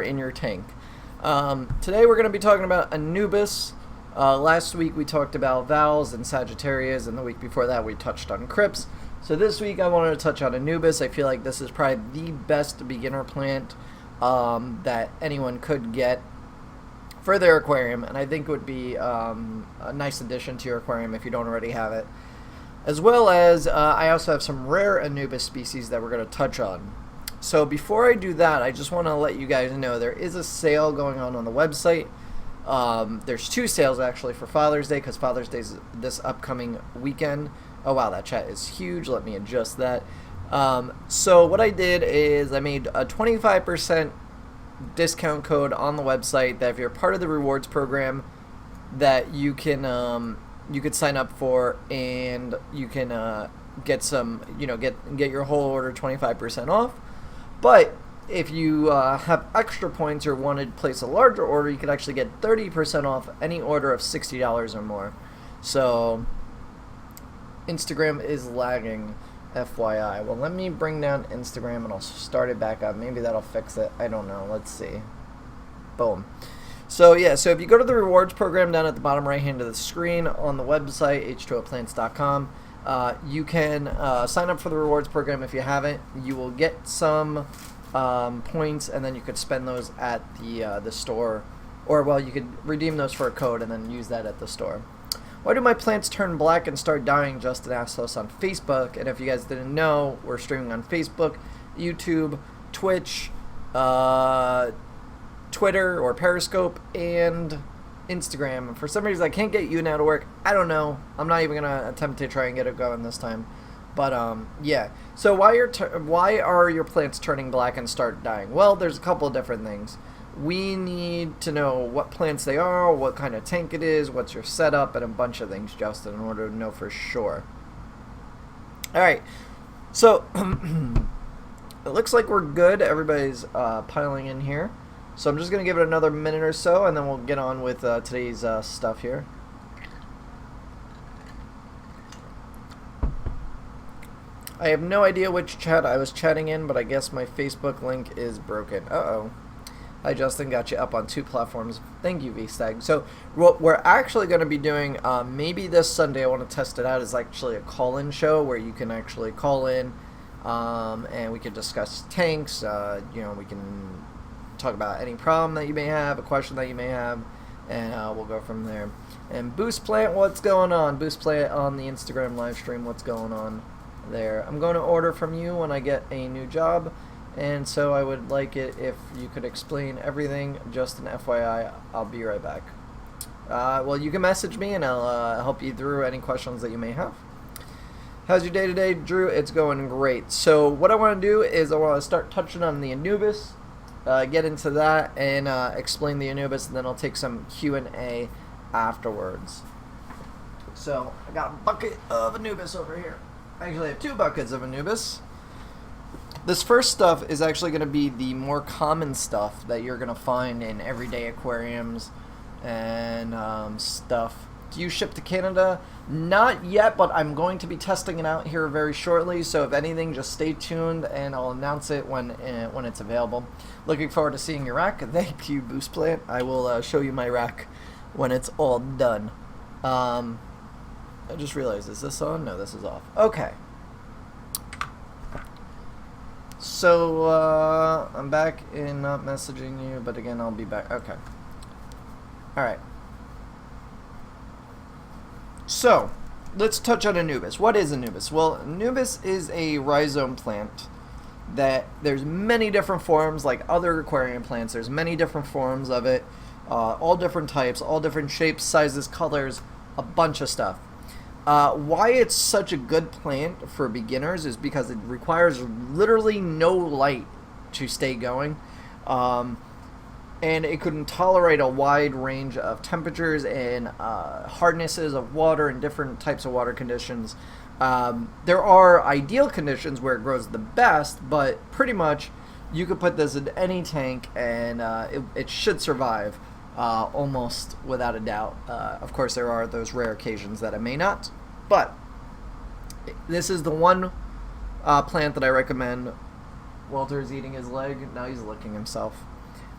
in your tank. Today we're going to be talking about Anubis. Last week we talked about Vals and Sagittarius, and the week before that we touched on Crypts. So this week I wanted to touch on Anubis. I feel like this is probably the best beginner plant that anyone could get for their aquarium, and I think it would be a nice addition to your aquarium if you don't already have it. As well as I also have some rare Anubis species that we're going to touch on. So before I do that, I just want to let you guys know there is a sale going on the website. There's two sales actually for Father's Day, because Father's Day is this upcoming weekend. Oh wow, that chat is huge. Let me adjust that. So what I did is I made a 25% discount code on the website that if you're part of the rewards program that you could sign up for, and you can get some, get your whole order 25% off. But if you have extra points or want to place a larger order, you can actually get 30% off any order of $60 or more. So Instagram is lagging, FYI. Well, let me bring down Instagram and I'll start it back up. Maybe that'll fix it. I don't know. Let's see. Boom. So yeah, so if you go to the rewards program down at the bottom right hand of the screen on the website, h2oplants.com, you can sign up for the rewards program if you haven't. You will get some points, and then you could spend those at the store, or well, you could redeem those for a code and then use that at the store. Why do my plants turn black and start dying? Justin asked us on Facebook, and if you guys didn't know, we're streaming on Facebook, YouTube, Twitch, Twitter or Periscope, and Instagram. And for some reason I can't get you now to work. I don't know. I'm not even gonna attempt to try and get it going this time. But yeah. So why are your plants turning black and start dying? Well, there's a couple of different things. We need to know what plants they are, what kind of tank it is, what's your setup, and a bunch of things, Justin, in order to know for sure. All right. So it looks like we're good. Everybody's piling in here. So I'm just going to give it another minute or so, and then we'll get on with today's stuff here. I have no idea which chat I was chatting in, but I guess my Facebook link is broken. Uh-oh. Hi, Justin. Got you up on two platforms. Thank you, VStag. So what we're actually going to be doing, maybe this Sunday, I want to test it out, is actually a call-in show where you can actually call in, and we can discuss tanks. We can talk about any problem that you may have, a question that you may have, and we'll go from there. And Boost Plant, what's going on? Boost Plant on the Instagram live stream, what's going on there? I'm going to order from you when I get a new job, and so I would like it if you could explain everything. Just an FYI, I'll be right back. Well, you can message me and I'll help you through any questions that you may have. How's your day today, Drew? It's going great. So what I want to do is I want to start touching on the Anubis, get into that, and explain the Anubis, and then I'll take some Q&A afterwards. So I got a bucket of Anubis over here. Actually, I have two buckets of Anubis. This first stuff is actually going to be the more common stuff that you're going to find in everyday aquariums and stuff. Do you ship to Canada? Not yet, but I'm going to be testing it out here very shortly. So if anything, just stay tuned, and I'll announce it when it's available. Looking forward to seeing your rack. Thank you, Boost Plant. I will show you my rack when it's all done. I just realized, is this on? No, this is off. Okay. So I'm back in not messaging you, but again, I'll be back. Okay. All right. So, let's touch on Anubis. What is Anubis? Well, Anubis is a rhizome plant that there's many different forms, like other aquarium plants. There's many different forms of it, all different types, all different shapes, sizes, colors, a bunch of stuff. Why it's such a good plant for beginners is because it requires literally no light to stay going. And it can tolerate a wide range of temperatures and hardnesses of water and different types of water conditions. There are ideal conditions where it grows the best, but pretty much you could put this in any tank and it should survive almost without a doubt. Of course, there are those rare occasions that it may not, but this is the one plant that I recommend. Walter is eating his leg. Now he's licking himself.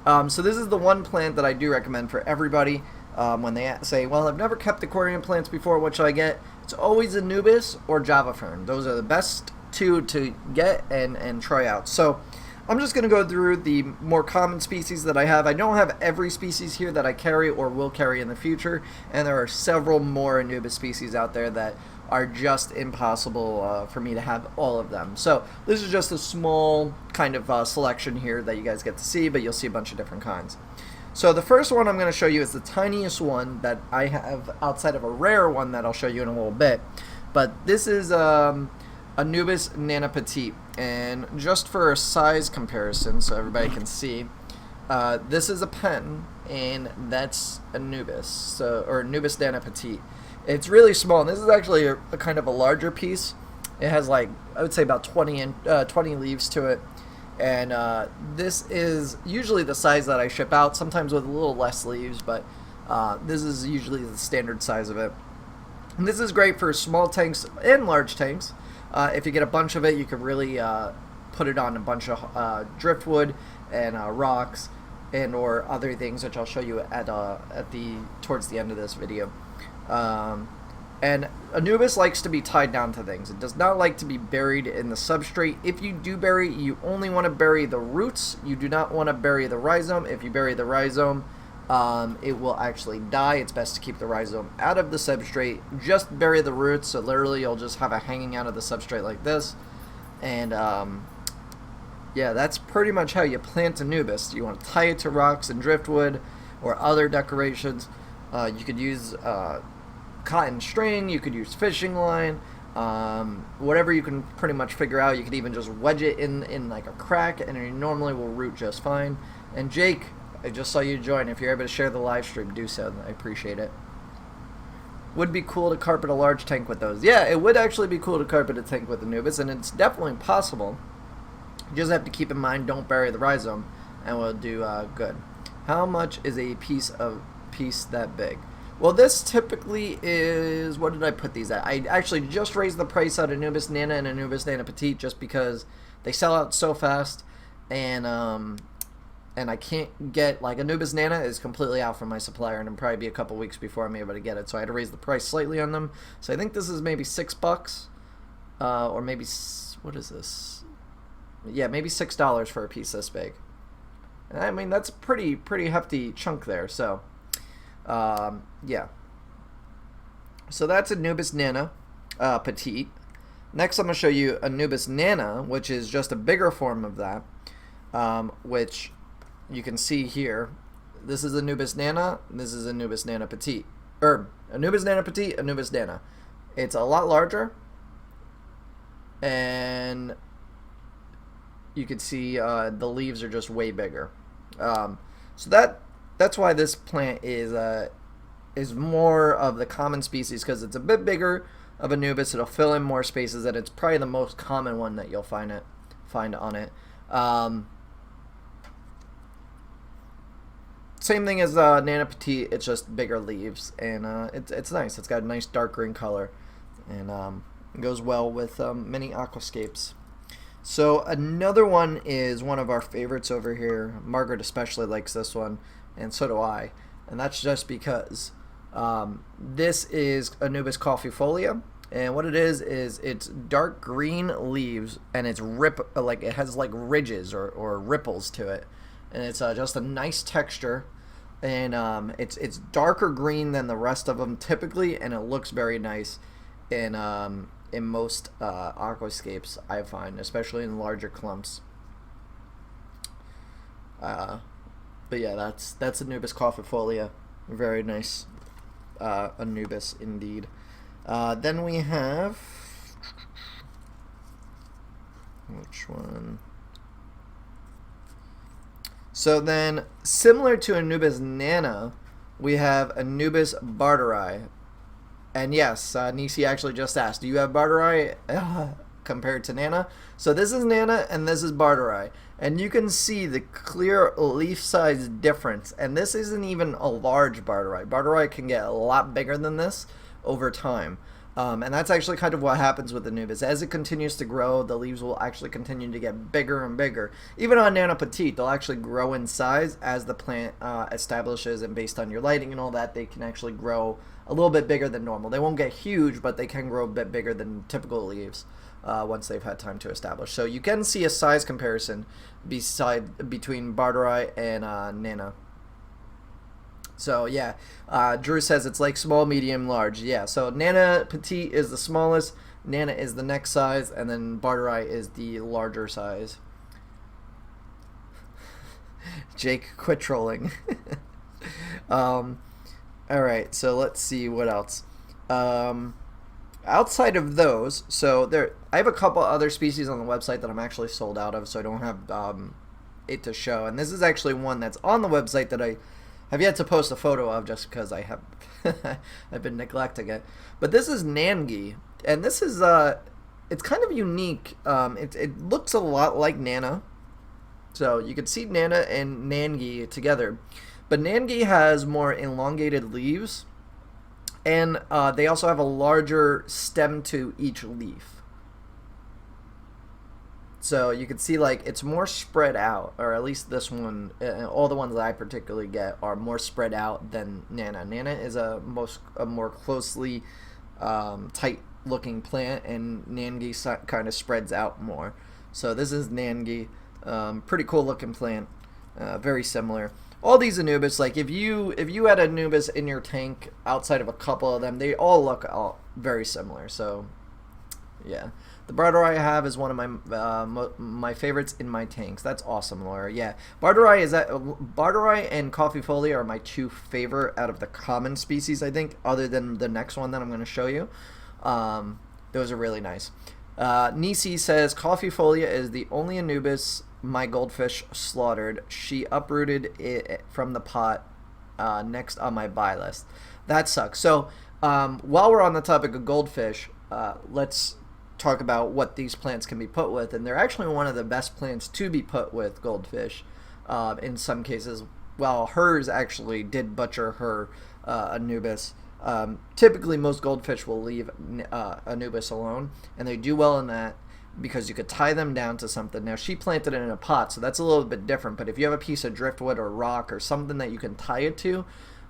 So this is the one plant that I do recommend for everybody. When they say, well, I've never kept aquarium plants before, what should I get? It's always Anubis or Java Fern. Those are the best two to get and try out. So I'm just going to go through the more common species that I have. I don't have every species here that I carry or will carry in the future, and there are several more Anubis species out there that are just impossible for me to have all of them. So this is just a small kind of selection here that you guys get to see, but you'll see a bunch of different kinds. So the first one I'm going to show you is the tiniest one that I have outside of a rare one that I'll show you in a little bit. But this is Anubis Nana Petite, and just for a size comparison so everybody can see, this is a pen, and that's Anubis, or Anubis Nana Petite. It's really small, and this is actually a kind of a larger piece. It has, like, I would say about 20 leaves to it, and this is usually the size that I ship out, sometimes with a little less leaves, but this is usually the standard size of it. And this is great for small tanks and large tanks. If you get a bunch of it, you can really put it on a bunch of driftwood and rocks and or other things, which I'll show you at towards the end of this video. And Anubis likes to be tied down to things. It does not like to be buried in the substrate. If you do bury, you only want to bury the roots. You do not want to bury the rhizome. If you bury the rhizome, it will actually die. It's best to keep the rhizome out of the substrate. Just bury the roots, so literally you'll just have it hanging out of the substrate like this. And yeah, that's pretty much how you plant Anubis. You want to tie it to rocks and driftwood or other decorations. You could use cotton string, you could use fishing line, whatever you can pretty much figure out. You could even just wedge it in like a crack, and it normally will root just fine. And Jake, I just saw you join. If you're able to share the live stream, do so. I appreciate it. Would be cool to carpet a large tank with those. Yeah, it would actually be cool to carpet a tank with Anubis, and it's definitely possible. You just have to keep in mind, don't bury the rhizome, and we'll do good. How much is a piece that big? Well, this typically is, what did I put these at? I actually just raised the price on Anubis Nana and Anubis Nana Petite just because they sell out so fast, and I can't get, like, Anubis Nana is completely out from my supplier, and it'll probably be a couple weeks before I'm able to get it, so I had to raise the price slightly on them. So I think this is maybe $6, or maybe, what is this? Yeah, maybe $6 for a piece this big. And I mean, that's a pretty hefty chunk there, so yeah. So that's Anubis Nana Petite. Next I'm going to show you Anubis Nana, which is just a bigger form of that, which you can see here. This is Anubis Nana, this is Anubis Nana Petite. Anubis Nana Petite, Anubis Nana. It's a lot larger, and you can see the leaves are just way bigger. So that's why this plant is more of the common species, because it's a bit bigger of Anubis. It'll fill in more spaces, and it's probably the most common one that you'll find on it. Same thing as Nana Petite. It's just bigger leaves, and it's nice. It's got a nice dark green color, and it goes well with many aquascapes. So another one is one of our favorites over here. Margaret especially likes this one, and so do I. And that's just because this is Anubis coffeefolia, and what it is it's dark green leaves, and it's it has like ridges or ripples to it, and it's just a nice texture, and it's darker green than the rest of them typically, and it looks very nice in most aquascapes, I find, especially in larger clumps. But yeah, that's Anubis coffeefolia. Very nice Anubis indeed. Then we have, which one? So then, similar to Anubis Nana, we have Anubis barteri. And yes, Nisi actually just asked, do you have barteri compared to Nana? So this is Nana and this is barteri. And you can see the clear leaf size difference. And this isn't even a large barteri. Barteri can get a lot bigger than this over time. And that's actually kind of what happens with Anubis. As it continues to grow, the leaves will actually continue to get bigger and bigger. Even on Nana Petite, they'll actually grow in size as the plant establishes, and based on your lighting and all that, they can actually grow a little bit bigger than normal. They won't get huge, but they can grow a bit bigger than typical leaves once they've had time to establish. So you can see a size comparison between Barteri and Nana. So yeah, Drew says it's like small, medium, large. Yeah, so Nana Petite is the smallest, Nana is the next size, and then Barteri is the larger size. Jake, quit trolling. Alright, so let's see what else. Outside of those, so I have a couple other species on the website that I'm actually sold out of, so I don't have it to show. And this is actually one that's on the website that I have yet to post a photo of, just because I have I've been neglecting it. But this is Nangi, and this is it's kind of unique. It looks a lot like Nana, so you can see Nana and Nangi together, but Nangi has more elongated leaves, and they also have a larger stem to each leaf. So you can see, like, it's more spread out, or at least this one, all the ones that I particularly get are more spread out than Nana. Nana is a more closely tight-looking plant, and Nangi kind of spreads out more. So this is Nangi, pretty cool-looking plant, very similar. All these Anubis, like if you had Anubis in your tank outside of a couple of them, they all look very similar. So yeah. The Barteri I have is one of my favorites in my tanks. That's awesome, Laura. Yeah, Barteri and Coffeefolia are my two favorite out of the common species, I think, other than the next one that I'm going to show you. Those are really nice. Nisi says Coffeefolia is the only Anubis my goldfish slaughtered. She uprooted it from the pot next on my buy list. That sucks. So while we're on the topic of goldfish, let's talk about what these plants can be put with, and they're actually one of the best plants to be put with goldfish in some cases. While hers actually did butcher her Anubis, typically most goldfish will leave Anubis alone, and they do well in that because you could tie them down to something. Now she planted it in a pot, so that's a little bit different, but if you have a piece of driftwood or rock or something that you can tie it to,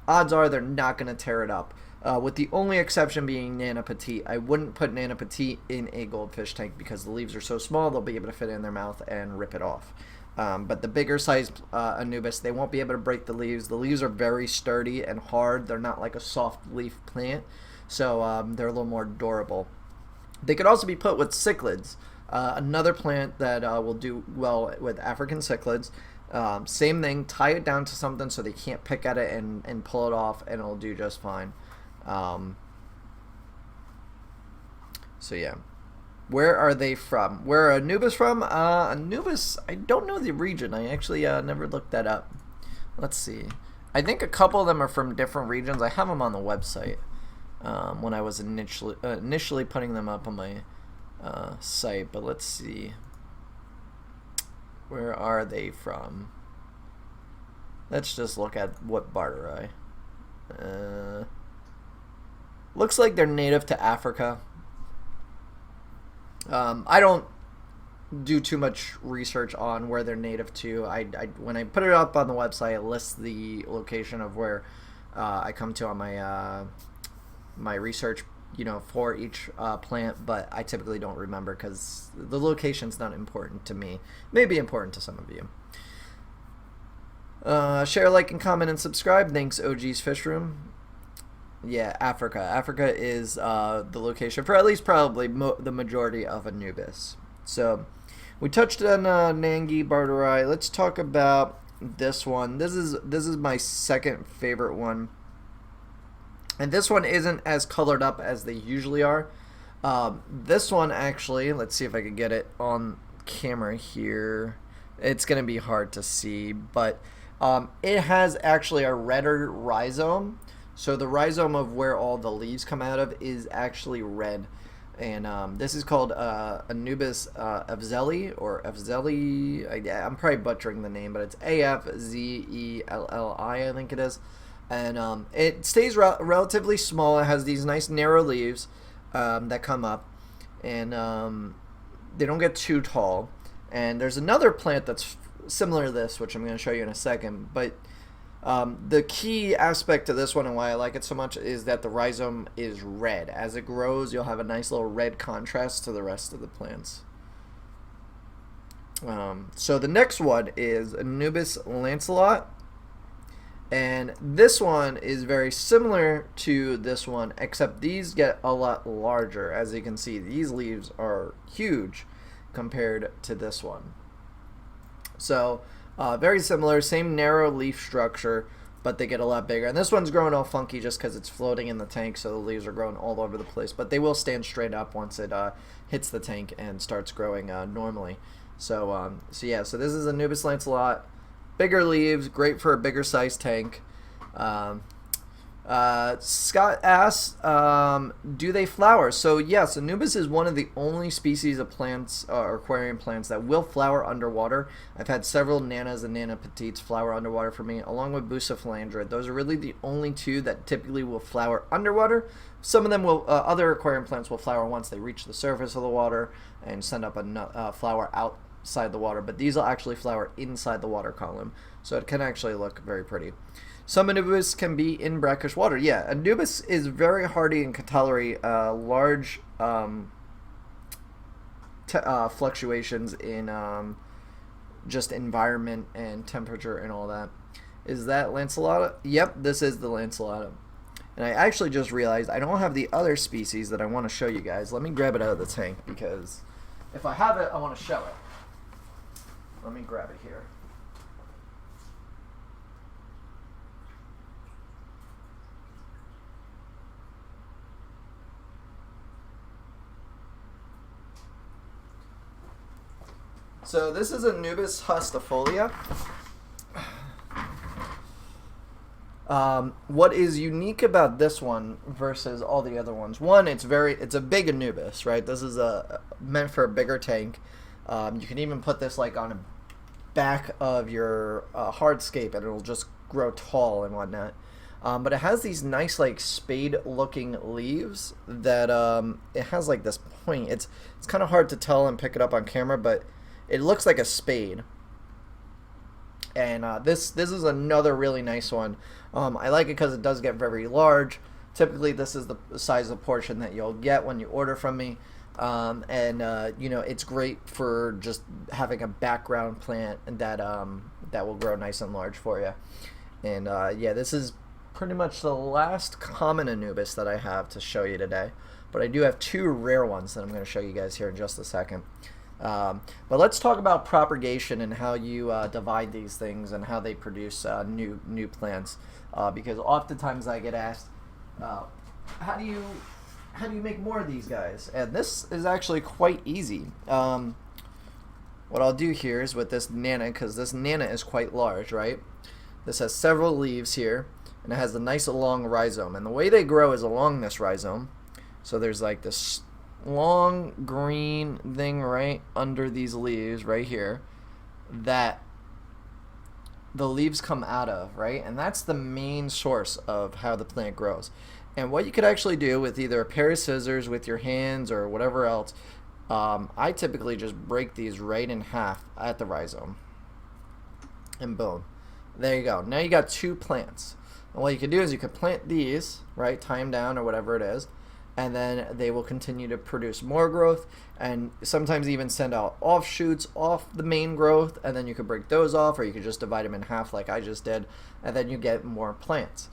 odds are they're not going to tear it up. With the only exception being Nana Petite. I wouldn't put Nana Petite in a goldfish tank because the leaves are so small they'll be able to fit in their mouth and rip it off. But the bigger sized Anubis, they won't be able to break the leaves. The leaves are very sturdy and hard. They're not like a soft leaf plant, so they're a little more durable. They could also be put with cichlids, another plant that will do well with African cichlids. Same thing, tie it down to something so they can't pick at it and pull it off, and it'll do just fine. So yeah, where are they from? Where are Anubis from? Anubis, I don't know the region. I actually never looked that up. Let's see. I think a couple of them are from different regions. I have them on the website when I was initially putting them up on my site, but let's see. Where are they from? Let's just look at what Barteri. Looks like they're native to Africa. I don't do too much research on where they're native to. When I put it up on the website, it lists the location of where I come to on my my research, for each plant, but I typically don't remember because the location's not important to me. It may be important to some of you. Share, like, and comment, and subscribe. Thanks, OG's Fish Room. Yeah, Africa. Africa is the location for at least probably the majority of Anubis. So we touched on Nangi, Barteri. Let's talk about this one. This is my second favorite one, and this one isn't as colored up as they usually are. This one actually, let's see if I can get it on camera here. It's gonna be hard to see, but it has actually a redder rhizome. So the rhizome of where all the leaves come out of is actually red. And this is called Anubis Afzelli, or Afzelli. I'm probably butchering the name, but it's Afzelli, I think it is. And it stays relatively small. It has these nice narrow leaves. that come up, and they don't get too tall. And there's another plant that's similar to this, which I'm going to show you in a second. But the key aspect to this one and why I like it so much is that the rhizome is red. As it grows, you'll have a nice little red contrast to the rest of the plants. So the next one is Anubis lanceolate. And this one is very similar to this one, except these get a lot larger. As you can see, these leaves are huge compared to this one. So very similar, same narrow leaf structure, but they get a lot bigger. And this one's growing all funky just because it's floating in the tank, so the leaves are growing all over the place. But they will stand straight up once it hits the tank and starts growing normally. So yeah, so this is Anubis lanceolate. Bigger leaves, great for a bigger size tank. Scott asks, do they flower? So yes, Anubis is one of the only species of plants or aquarium plants that will flower underwater. I've had several Nanas and Nana Petites flower underwater for me, along with Bucephalandra. Those are really the only two that typically will flower underwater. Some of them will, other aquarium plants will flower once they reach the surface of the water and send up a flower outside the water, but these will actually flower inside the water column, so it can actually look very pretty. Some Anubis can be in brackish water. Yeah, Anubis is very hardy and can tolerate large fluctuations in just environment and temperature and all that. Is that lanceolate? Yep, this is the lanceolate. And I actually just realized I don't have the other species that I want to show you guys. Let me grab it out of the tank, because if I have it, I want to show it. Let me grab it here. So this is Anubis hostifolia. What is unique about this one versus all the other ones? One, it's a big Anubis, right? This is meant for a bigger tank. You can even put this like on a back of your hardscape, and it'll just grow tall and whatnot. But it has these nice like spade-looking leaves that it has like this point. It's kind of hard to tell and pick it up on camera, but it looks like a spade. And this is another really nice one. I like it because it does get very large. Typically, this is the size of portion that you'll get when you order from me. You know, it's great for just having a background plant that that will grow nice and large for you. And yeah, this is pretty much the last common Anubis that I have to show you today. But I do have two rare ones that I'm going to show you guys here in just a second. But let's talk about propagation and how you divide these things and how they produce new plants. Because oftentimes I get asked, how do you make more of these guys? And this is actually quite easy. What I'll do here is with this Nana, because this Nana is quite large, right? This has several leaves here, and it has a nice long rhizome. And the way they grow is along this rhizome. So there's like this long green thing right under these leaves right here that the leaves come out of, right? And that's the main source of how the plant grows. And what you could actually do with either a pair of scissors with your hands or whatever else, I typically just break these right in half at the rhizome. And boom. There you go. Now you got two plants. And what you can do is you can plant these, right? Tie them down or whatever it is. And then they will continue to produce more growth and sometimes even send out offshoots off the main growth, and then you could break those off, or you could just divide them in half like I just did, and then you get more plants.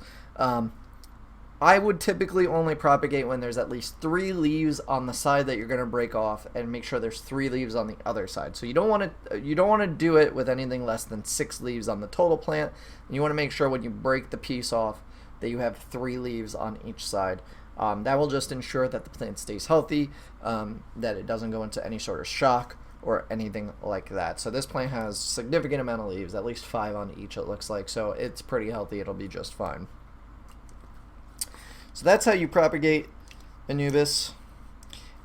I would typically only propagate when there's at least 3 leaves on the side that you're going to break off, and make sure there's 3 leaves on the other side. So you don't want to do it with anything less than 6 leaves on the total plant. And you want to make sure when you break the piece off that you have 3 leaves on each side. That will just ensure that the plant stays healthy, that it doesn't go into any sort of shock or anything like that. So this plant has significant amount of leaves, at least 5 on each it looks like, so it's pretty healthy. It'll be just fine. So that's how you propagate Anubis.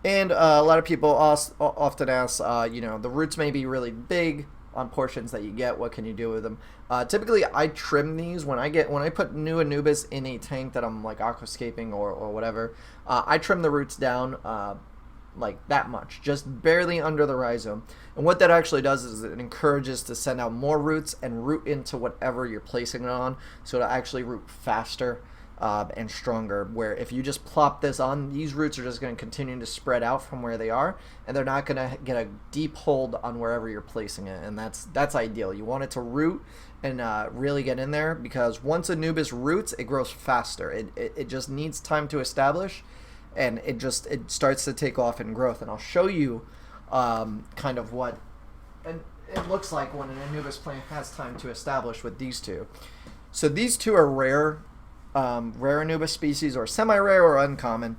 And a lot of people often ask, you know, the roots may be really big on portions that you get. What can you do with them? Typically, I trim these when I put new Anubis in a tank that I'm like aquascaping or whatever. I trim the roots down like that much, just barely under the rhizome. And what that actually does is it encourages to send out more roots and root into whatever you're placing it on, so it'll actually root faster and stronger. Where if you just plop this on, these roots are just going to continue to spread out from where they are, and they're not going to get a deep hold on wherever you're placing it. And that's ideal. You want it to root and really get in there, because once Anubis roots, it grows faster. It just needs time to establish, and it starts to take off in growth. And I'll show you kind of what it looks like when an Anubis plant has time to establish with these two. So these two are rare Anubis species, or semi-rare or uncommon.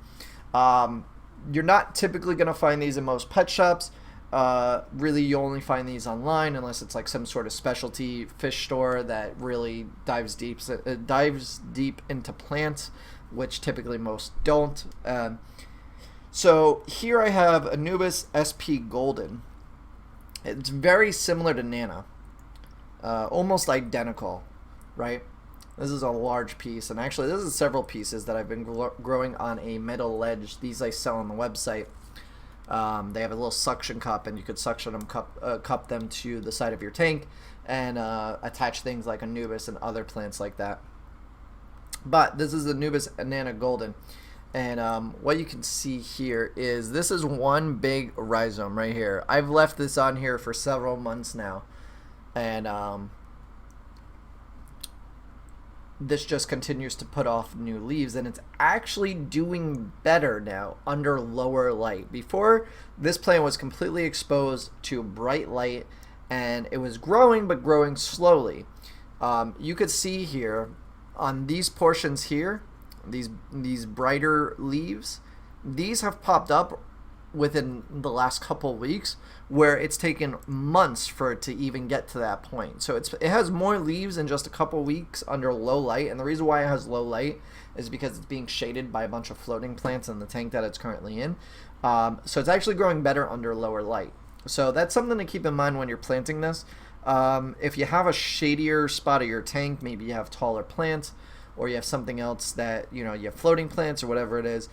You're not typically going to find these in most pet shops. Really, you only find these online unless it's like some sort of specialty fish store that really dives deep into plants, which typically most don't. So here I have Anubis SP Golden. It's very similar to Nana, almost identical, right? This is a large piece, and actually this is several pieces that I've been growing on a metal ledge. These I sell on the website. They have a little suction cup, and you could suction them, cup them to the side of your tank, and attach things like Anubis and other plants like that. But this is Anubis Nana Golden, and what you can see here is this is one big rhizome right here. I've left this on here for several months now, and this just continues to put off new leaves, and it's actually doing better now under lower light. Before, this plant was completely exposed to bright light, and it was growing, but growing slowly. You could see here on these portions here, these brighter leaves, these have popped up within the last couple weeks, where it's taken months for it to even get to that point. So it has more leaves in just a couple weeks under low light, and the reason why it has low light is because it's being shaded by a bunch of floating plants in the tank that it's currently in. So it's actually growing better under lower light. So that's something to keep in mind when you're planting this. If you have a shadier spot of your tank, maybe you have taller plants, or you have something else that, you have floating plants or whatever it is,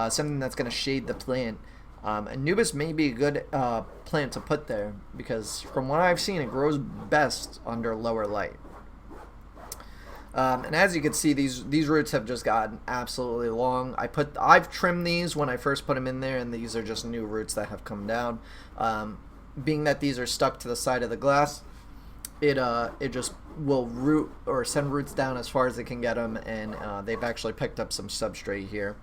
something that's going to shade the plant. Anubis may be a good plant to put there, because from what I've seen, it grows best under lower light. And as you can see, these roots have just gotten absolutely long. I've trimmed these when I first put them in there, and these are just new roots that have come down. Being that these are stuck to the side of the glass, it just will root or send roots down as far as it can get them, and they've actually picked up some substrate here.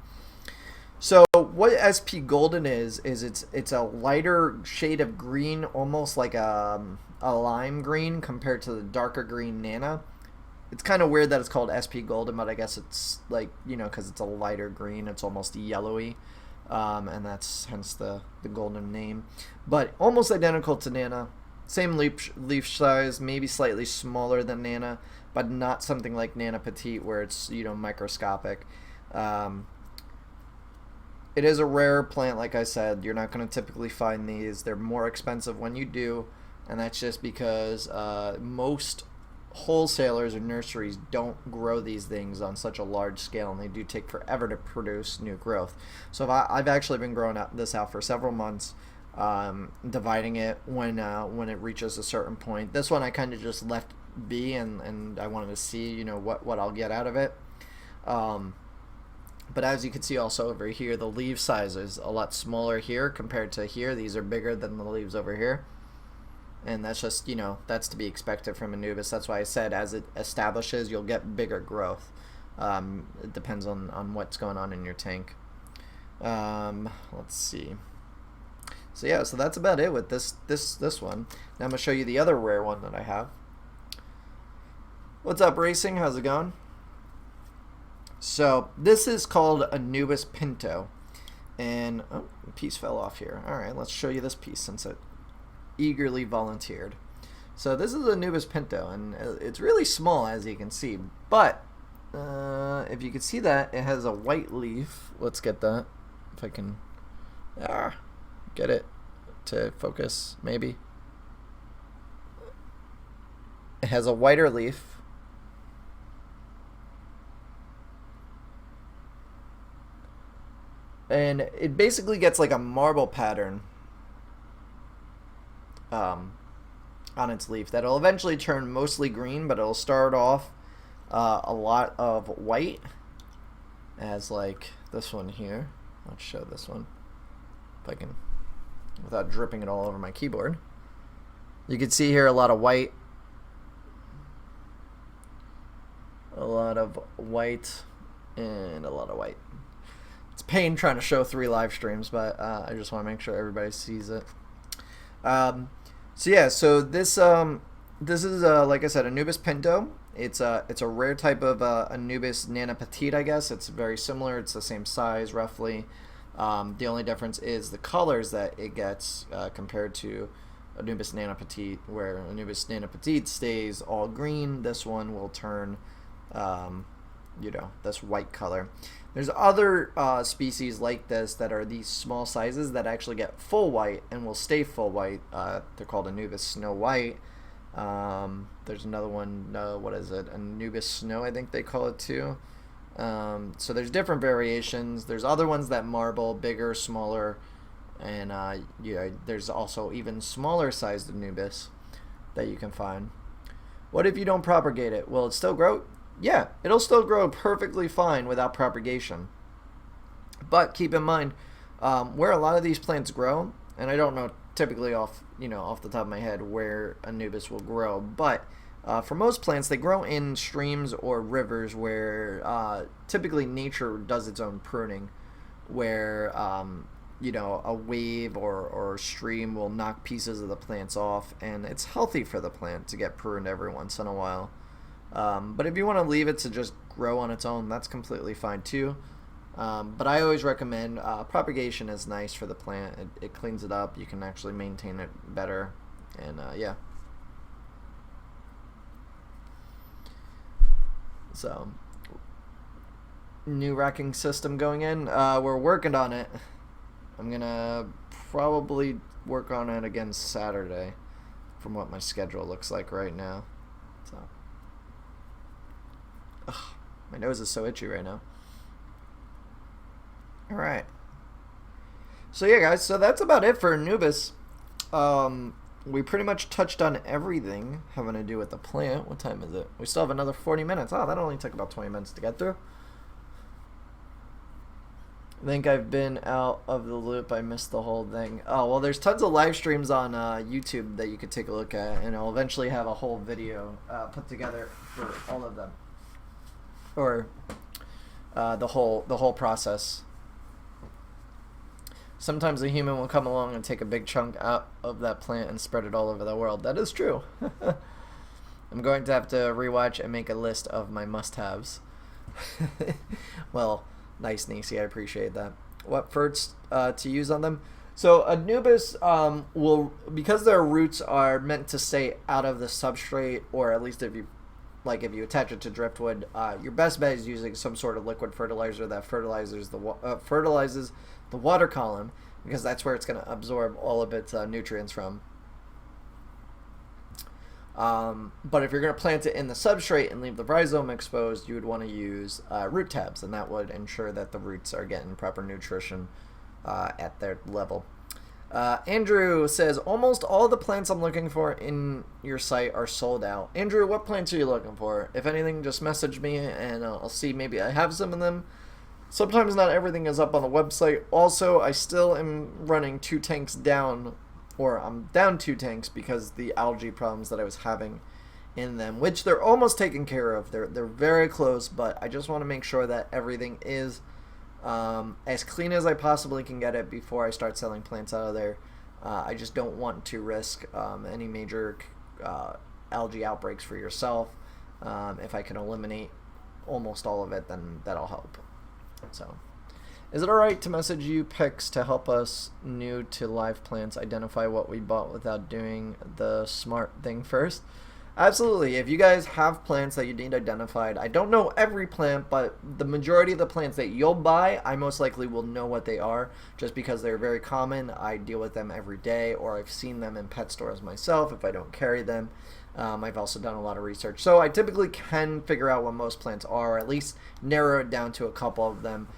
So what SP Golden is it's a lighter shade of green, almost like a lime green compared to the darker green Nana. It's kind of weird that it's called SP Golden, but I guess it's like, because it's a lighter green, it's almost yellowy, and that's hence the golden name. But almost identical to Nana, same leaf size, maybe slightly smaller than Nana, but not something like Nana Petite where it's microscopic. It is a rare plant, like I said. You're not going to typically find these. They're more expensive when you do, and that's just because most wholesalers or nurseries don't grow these things on such a large scale, and they do take forever to produce new growth. So I've actually been growing this out for several months, dividing it when it reaches a certain point. This one I kind of just left be, and I wanted to see what I'll get out of it. But as you can see also over here, the leaf size is a lot smaller here compared to here. These are bigger than the leaves over here. And that's just, that's to be expected from Anubis. That's why I said as it establishes, you'll get bigger growth. It depends on what's going on in your tank. Let's see. So yeah, so that's about it with this one. Now I'm going to show you the other rare one that I have. What's up, Racing? How's it going? So this is called Anubis Pinto, and a piece fell off here. All right, let's show you this piece since it eagerly volunteered. So this is Anubis Pinto, and it's really small, as you can see, but if you can see that, it has a white leaf. Let's get that, if I can get it to focus, maybe. It has a whiter leaf. And it basically gets like a marble pattern on its leaf that'll eventually turn mostly green, but it'll start off a lot of white, as like this one here. Let's show this one if I can, without dripping it all over my keyboard. You can see here a lot of white, and a lot of white. It's pain trying to show 3 live streams, but I just want to make sure everybody sees it. So yeah, so this is like I said, Anubis pinto. It's a rare type of Anubis nana petite, I guess. It's very similar. It's the same size roughly. The only difference is the colors that it gets compared to Anubis nana petite, where Anubis nana petite stays all green. This one will turn, this white color. There's other species like this that are these small sizes that actually get full white and will stay full white. They're called Anubis Snow White. There's another one, what is it? Anubis Snow, I think they call it too. So there's different variations. There's other ones that marble, bigger, smaller, and there's also even smaller sized Anubis that you can find. What if you don't propagate it? Will it still grow? Yeah, it'll still grow perfectly fine without propagation. But keep in mind, where a lot of these plants grow, and I don't know typically off the top of my head where Anubis will grow, but for most plants, they grow in streams or rivers where typically nature does its own pruning, where a wave or stream will knock pieces of the plants off, and it's healthy for the plant to get pruned every once in a while. But if you want to leave it to just grow on its own, that's completely fine too. But I always recommend propagation is nice for the plant. It cleans it up. You can actually maintain it better. And yeah. So, new racking system going in. We're working on it. I'm going to probably work on it again Saturday from what my schedule looks like right now. So. Ugh, my nose is so itchy right now. Alright. So yeah, guys, so that's about it for Anubis. We pretty much touched on everything having to do with the plant. What time is it? We still have another 40 minutes. Oh, that only took about 20 minutes to get through. I think I've been out of the loop. I missed the whole thing. Oh, well, there's tons of live streams on YouTube that you could take a look at, and I'll eventually have a whole video put together for all of them. Or the whole process. Sometimes a human will come along and take a big chunk out of that plant and spread it all over the world. That is true. I'm going to have to rewatch and make a list of my must-haves. Well, nice, Nisi. I appreciate that. What ferts to use on them? So Anubis will, because their roots are meant to stay out of the substrate, or at least if you attach it to driftwood, your best bet is using some sort of liquid fertilizer that fertilizes the water column, because that's where it's going to absorb all of its nutrients from. But if you're going to plant it in the substrate and leave the rhizome exposed, you would want to use root tabs, and that would ensure that the roots are getting proper nutrition at their level. Andrew says, almost all the plants I'm looking for in your site are sold out. Andrew, what plants are you looking for? If anything, just message me and I'll see. Maybe I have some of them. Sometimes not everything is up on the website. Also, I still am running 2 tanks down, or I'm down 2 tanks because the algae problems that I was having in them, which they're almost taken care of. They're very close, but I just want to make sure that everything is as clean as I possibly can get it before I start selling plants out of there. I just don't want to risk any major algae outbreaks for yourself. If I can eliminate almost all of it, then that'll help. So, is it alright to message you pics to help us new to live plants identify what we bought without doing the smart thing first? Absolutely. If you guys have plants that you need identified, I don't know every plant, but the majority of the plants that you'll buy, I most likely will know what they are, just because they're very common. I deal with them every day, or I've seen them in pet stores myself if I don't carry them. I've also done a lot of research. So I typically can figure out what most plants are, or at least narrow it down to a couple of them.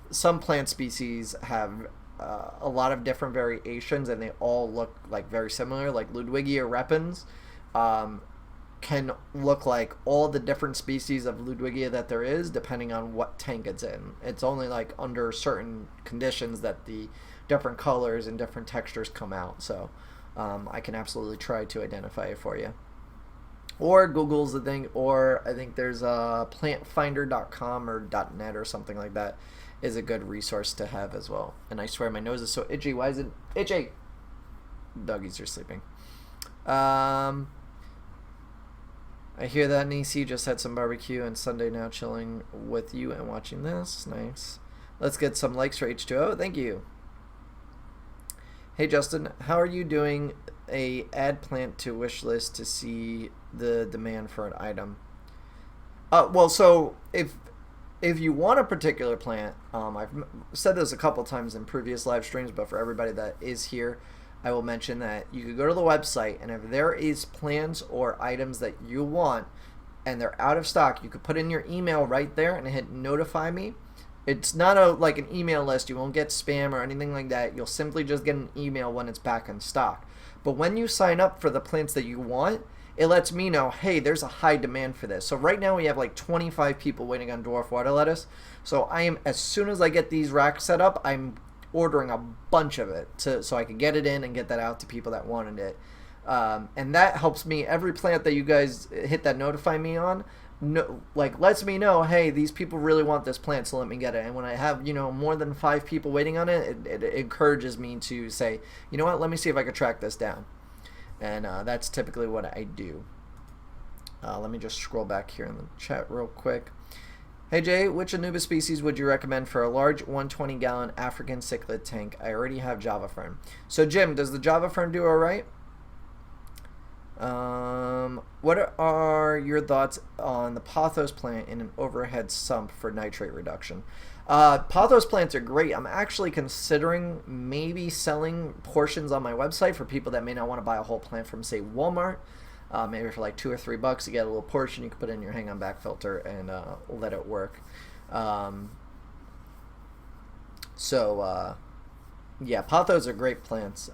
Some plant species have a lot of different variations, and they all look like very similar. Like Ludwigia repens can look like all the different species of Ludwigia that there is, depending on what tank it's in. It's only like under certain conditions that the different colors and different textures come out. So I can absolutely try to identify it for you. Or Google's the thing, or I think there's plantfinder.com or .net or something like that is a good resource to have as well. And I swear my nose is so itchy. Why is it itchy? Doggies are sleeping. I hear that Nisi just had some barbecue and Sunday now chilling with you and watching this. Nice. Let's get some likes for H2O. Thank you. Hey Justin, how are you doing a add plant to wish list to see the demand for an item? Well, so if you want a particular plant, I've said this a couple times in previous live streams, but for everybody that is here, I will mention that you could go to the website, and if there is plants or items that you want and they're out of stock, you could put in your email right there and hit notify me. It's not like an email list. You won't get spam or anything like that. You'll simply just get an email when it's back in stock. But when you sign up for the plants that you want, it lets me know, hey, there's a high demand for this. So right now we have like 25 people waiting on dwarf water lettuce. So as soon as I get these racks set up, I'm ordering a bunch of it so I can get it in and get that out to people that wanted it. And that helps me. Every plant that you guys hit that notify me on, lets me know, hey, these people really want this plant, so let me get it. And when I have, more than 5 people waiting on it, it encourages me to say, you know what, let me see if I can track this down. And that's typically what I do. Let me just scroll back here in the chat real quick. Hey Jay, which Anubis species would you recommend for a large 120-gallon African cichlid tank? I already have Java Fern. So Jim, does the Java Fern do all right? What are your thoughts on the pothos plant in an overhead sump for nitrate reduction? Pothos plants are great. I'm actually considering maybe selling portions on my website for people that may not want to buy a whole plant from, say, Walmart. Maybe for like $2 or $3, you get a little portion you can put in your hang-on back filter and let it work. Yeah, pothos are great plants.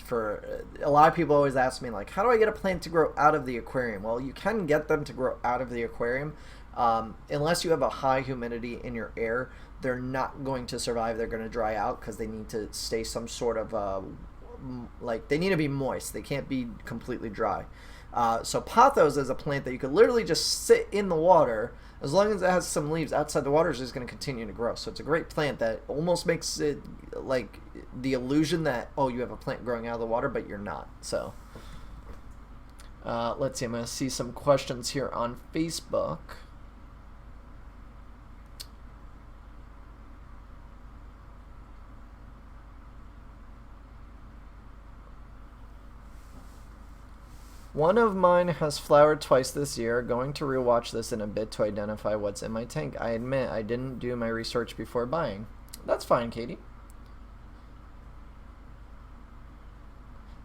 For a lot of people always ask me, like, how do I get a plant to grow out of the aquarium? Well, you can get them to grow out of the aquarium. Unless you have a high humidity in your air, they're not going to survive. They're going to dry out because they need to stay some sort of they need to be moist. They can't be completely dry. So pothos is a plant that you could literally just sit in the water. As long as it has some leaves outside the water, it's just going to continue to grow. So it's a great plant that almost makes it like the illusion that, oh, you have a plant growing out of the water, but you're not. So let's see. I'm going to see some questions here on Facebook. One of mine has flowered twice this year. Going to rewatch this in a bit to identify what's in my tank. I admit I didn't do my research before buying. That's fine, Katie.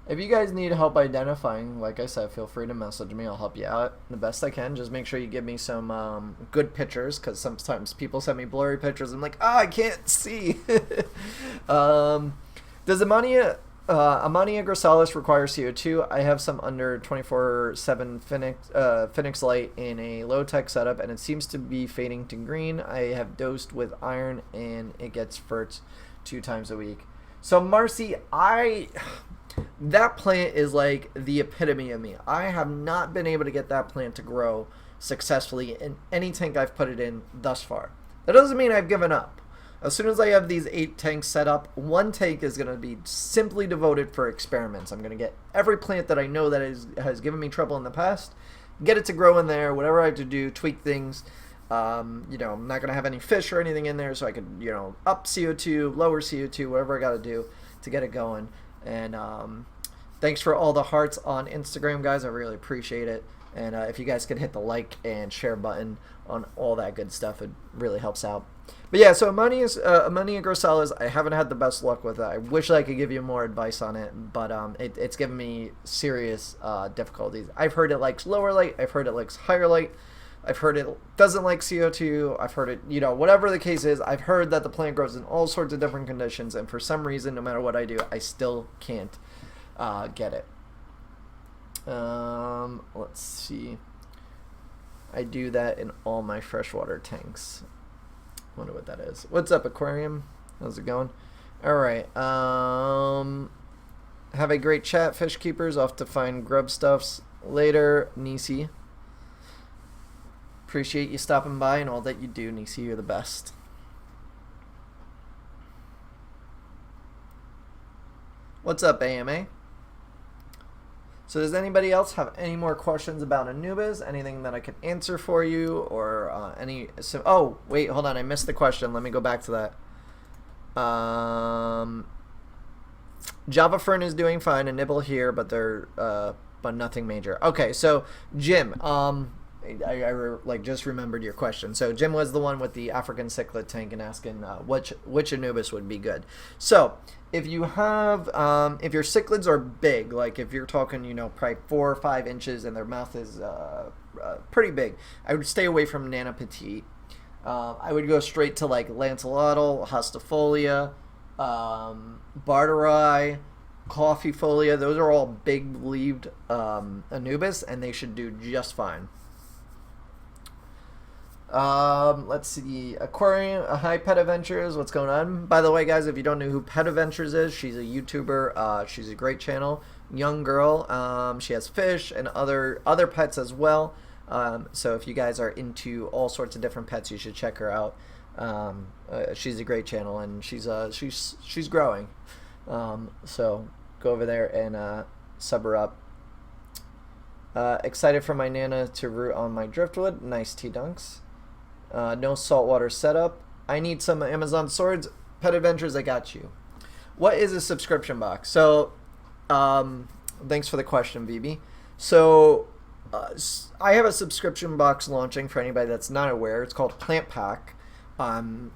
If you guys need help identifying, like I said, feel free to message me. I'll help you out the best I can. Just make sure you give me some good pictures, because sometimes people send me blurry pictures. I'm like, I can't see. Does Ammonia grassalis require CO2? I have some under 24/7 Phoenix light in a low-tech setup, and it seems to be fading to green. I have dosed with iron, and it gets ferts 2 times a week. So, Marcy, that plant is like the epitome of me. I have not been able to get that plant to grow successfully in any tank I've put it in thus far. That doesn't mean I've given up. As soon as I have these 8 tanks set up, 1 tank is going to be simply devoted for experiments. I'm going to get every plant that I know that has given me trouble in the past, get it to grow in there, whatever I have to do, tweak things. I'm not going to have any fish or anything in there, so I could, up CO2, lower CO2, whatever I got to do to get it going. And thanks for all the hearts on Instagram, guys. I really appreciate it. And if you guys could hit the like and share button on all that good stuff, it really helps out. But yeah, so Amonia grossalis, I haven't had the best luck with it. I wish I could give you more advice on it, but it's given me serious difficulties. I've heard it likes lower light. I've heard it likes higher light. I've heard it doesn't like CO2. I've heard it, whatever the case is, I've heard that the plant grows in all sorts of different conditions, and for some reason, no matter what I do, I still can't get it. Let's see. I do that in all my freshwater tanks. Wonder what that is. What's up, Aquarium? How's it going? All right. Have a great chat, fish keepers. Off to find grub stuffs later, Nisi. Appreciate you stopping by and all that you do, Nisi. You're the best. What's up, AMA? So does anybody else have any more questions about Anubis? Anything that I can answer for you, or any? So, oh, wait, hold on, I missed the question. Let me go back to that. Java Fern is doing fine. A nibble here, but they're but nothing major. Okay, so Jim, I just remembered your question. So Jim was the one with the African cichlid tank and asking which Anubis would be good. So if you have if your cichlids are big, like if you're talking probably 4 or 5 inches and their mouth is pretty big, I would stay away from Nana Petite. I would go straight to like Lancelotl, Hostifolia, Barteri, Coffeefolia. Those are all big-leaved Anubis, and they should do just fine. Let's see. Aquarium, hi Pet Adventures, what's going on? By the way, guys, if you don't know who Pet Adventures is, she's a YouTuber. She's a great channel, young girl. She has fish and other pets as well. So if you guys are into all sorts of different pets, you should check her out. She's a great channel, and she's growing. So go over there and sub her up. Excited for my Nana to root on my driftwood. Nice T-Dunks. No saltwater setup. I need some Amazon swords. Pet Adventures, I got you. What is a subscription box? So, thanks for the question, BB. So, I have a subscription box launching for anybody that's not aware. It's called Plant Pack.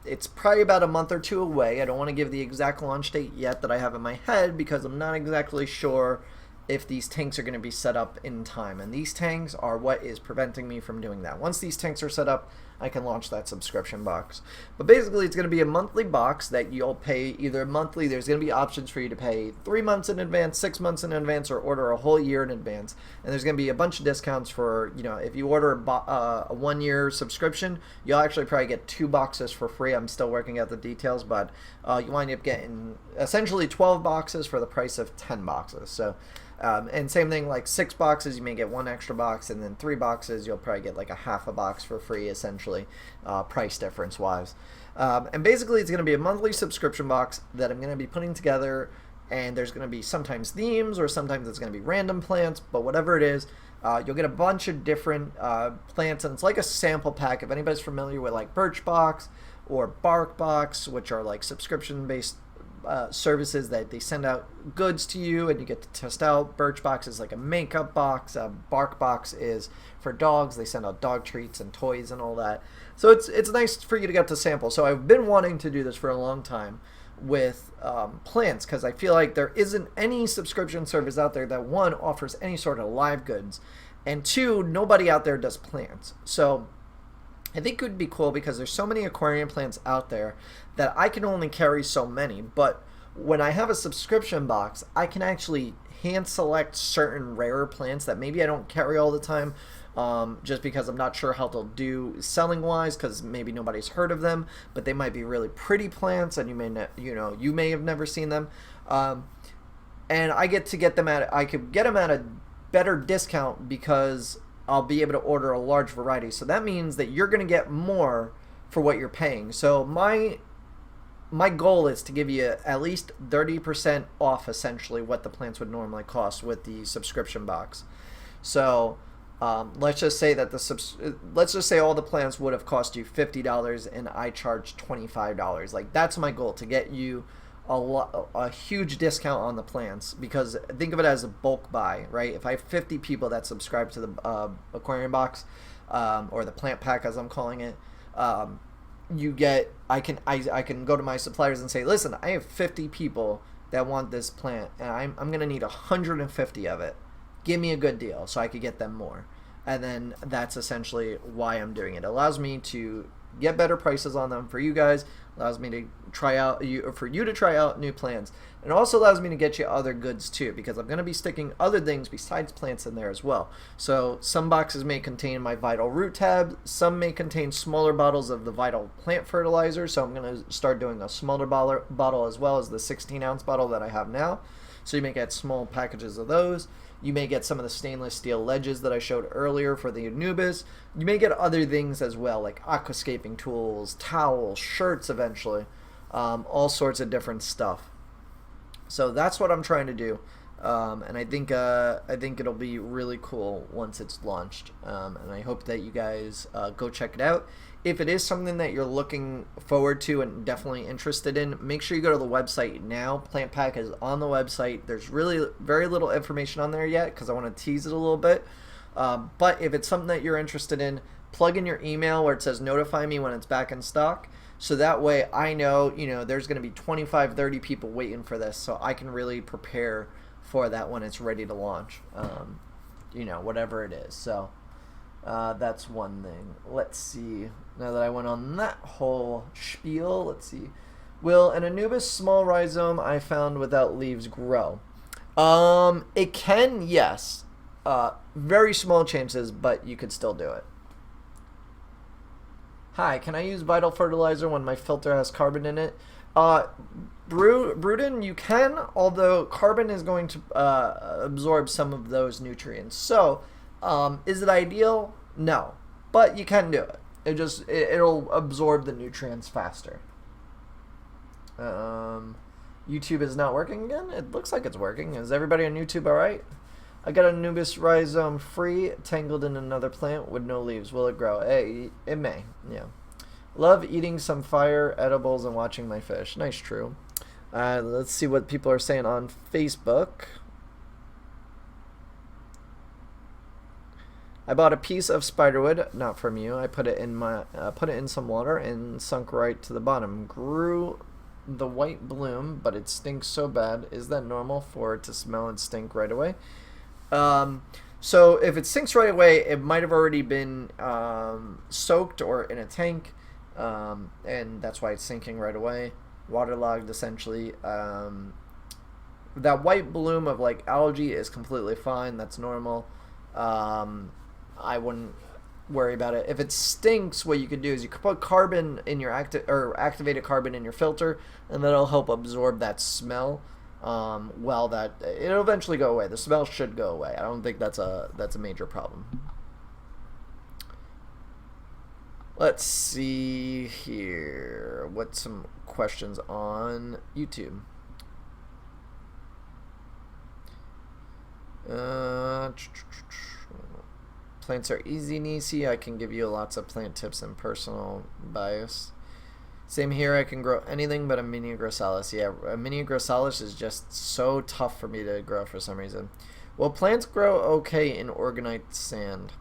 It's probably about a month or 2 away. I don't want to give the exact launch date yet that I have in my head because I'm not exactly sure if these tanks are going to be set up in time. And these tanks are what is preventing me from doing that. Once these tanks are set up, I can launch that subscription box. But basically, it's going to be a monthly box that you'll pay either monthly. There's going to be options for you to pay 3 months in advance, 6 months in advance, or order a whole year in advance. And there's going to be a bunch of discounts for, if you order a 1-year subscription, you'll actually probably get 2 boxes for free. I'm still working out the details, but you wind up getting essentially 12 boxes for the price of 10 boxes. So, and same thing, like 6 boxes, you may get 1 extra box, and then 3 boxes, you'll probably get like a half a box for free, essentially, price difference wise. And basically, it's going to be a monthly subscription box that I'm going to be putting together, and there's going to be sometimes themes, or sometimes it's going to be random plants, but whatever it is, you'll get a bunch of different plants, and it's like a sample pack. If anybody's familiar with like Birchbox or Barkbox, which are like subscription-based services that they send out goods to you and you get to test out. Birchbox is like a makeup box. Barkbox is for dogs. They send out dog treats and toys and all that. So it's nice for you to get to sample. So I've been wanting to do this for a long time with plants because I feel like there isn't any subscription service out there that, 1, offers any sort of live goods, and 2, nobody out there does plants. So I think it would be cool because there's so many aquarium plants out there that I can only carry so many, but when I have a subscription box, I can actually hand select certain rarer plants that maybe I don't carry all the time, just because I'm not sure how they'll do selling wise, because maybe nobody's heard of them, but they might be really pretty plants and you may have never seen them, and I could get them at a better discount because I'll be able to order a large variety. So that means that you're going to get more for what you're paying. So my goal is to give you at least 30% off, essentially, what the plants would normally cost with the subscription box. So let's just say that all the plants would have cost you $50 and I charge $25. Like, that's my goal, to get you a huge discount on the plants, because think of it as a bulk buy, right? If I have 50 people that subscribe to the aquarium box, or the plant pack as I'm calling it, you get I can go to my suppliers and say, listen, I have 50 people that want this plant, and I'm gonna need 150 of it. Give me a good deal so I could get them more. And then that's essentially why I'm doing it. It allows me to get better prices on them for you guys. Allows me to try out for you to try out new plants. And it also allows me to get you other goods too, because I'm going to be sticking other things besides plants in there as well. So some boxes may contain my Vital Root tab. Some may contain smaller bottles of the Vital Plant Fertilizer. So I'm going to start doing a smaller bottle as well as the 16-ounce bottle that I have now. So you may get small packages of those. You may get some of the stainless steel ledges that I showed earlier for the Anubis. You may get other things as well, like aquascaping tools, towels, shirts eventually, all sorts of different stuff. So that's what I'm trying to do, and I think it'll be really cool once it's launched, and I hope that you guys go check it out. If it is something that you're looking forward to and definitely interested in, make sure you go to the website now. Plant Pack is on the website. There's really very little information on there yet because I want to tease it a little bit. But if it's something that you're interested in, plug in your email where it says notify me when it's back in stock. So that way I know, there's going to be 25, 30 people waiting for this, so I can really prepare for that when it's ready to launch, whatever it is. So that's one thing. Let's see. Now that I went on that whole spiel, let's see. Will an Anubis small rhizome I found without leaves grow? It can, yes. Very small chances, but you could still do it. Hi, can I use Vital Fertilizer when my filter has carbon in it? Bruden, you can, although carbon is going to absorb some of those nutrients. So, is it ideal? No, but you can do it. It'll absorb the nutrients faster. YouTube is not working again? It looks like it's working. Is everybody on YouTube alright? I got an Anubis rhizome free, tangled in another plant with no leaves. Will it grow? Hey, it may, yeah. Love eating some fire edibles and watching my fish. Nice, true. Let's see what people are saying on Facebook. I bought a piece of spiderwood, not from you. I put it in some water and sunk right to the bottom. Grew the white bloom, but it stinks so bad. Is that normal for it to smell and stink right away? So if it stinks right away, it might have already been soaked or in a tank, and that's why it's sinking right away. Waterlogged, essentially. That white bloom of like algae is completely fine. That's normal. I wouldn't worry about it. If it stinks, what you could do is you could put carbon in your activated carbon in your filter, and that'll help absorb that smell. That it'll eventually go away. The smell should go away. I don't think that's a major problem. Let's see here. What's some questions on YouTube? Plants are easy and easy. I can give you lots of plant tips and personal bias. Same here. I can grow anything but a mini grossalis. Yeah, a mini grossalis is just so tough for me to grow for some reason. Will plants grow okay in organite sand?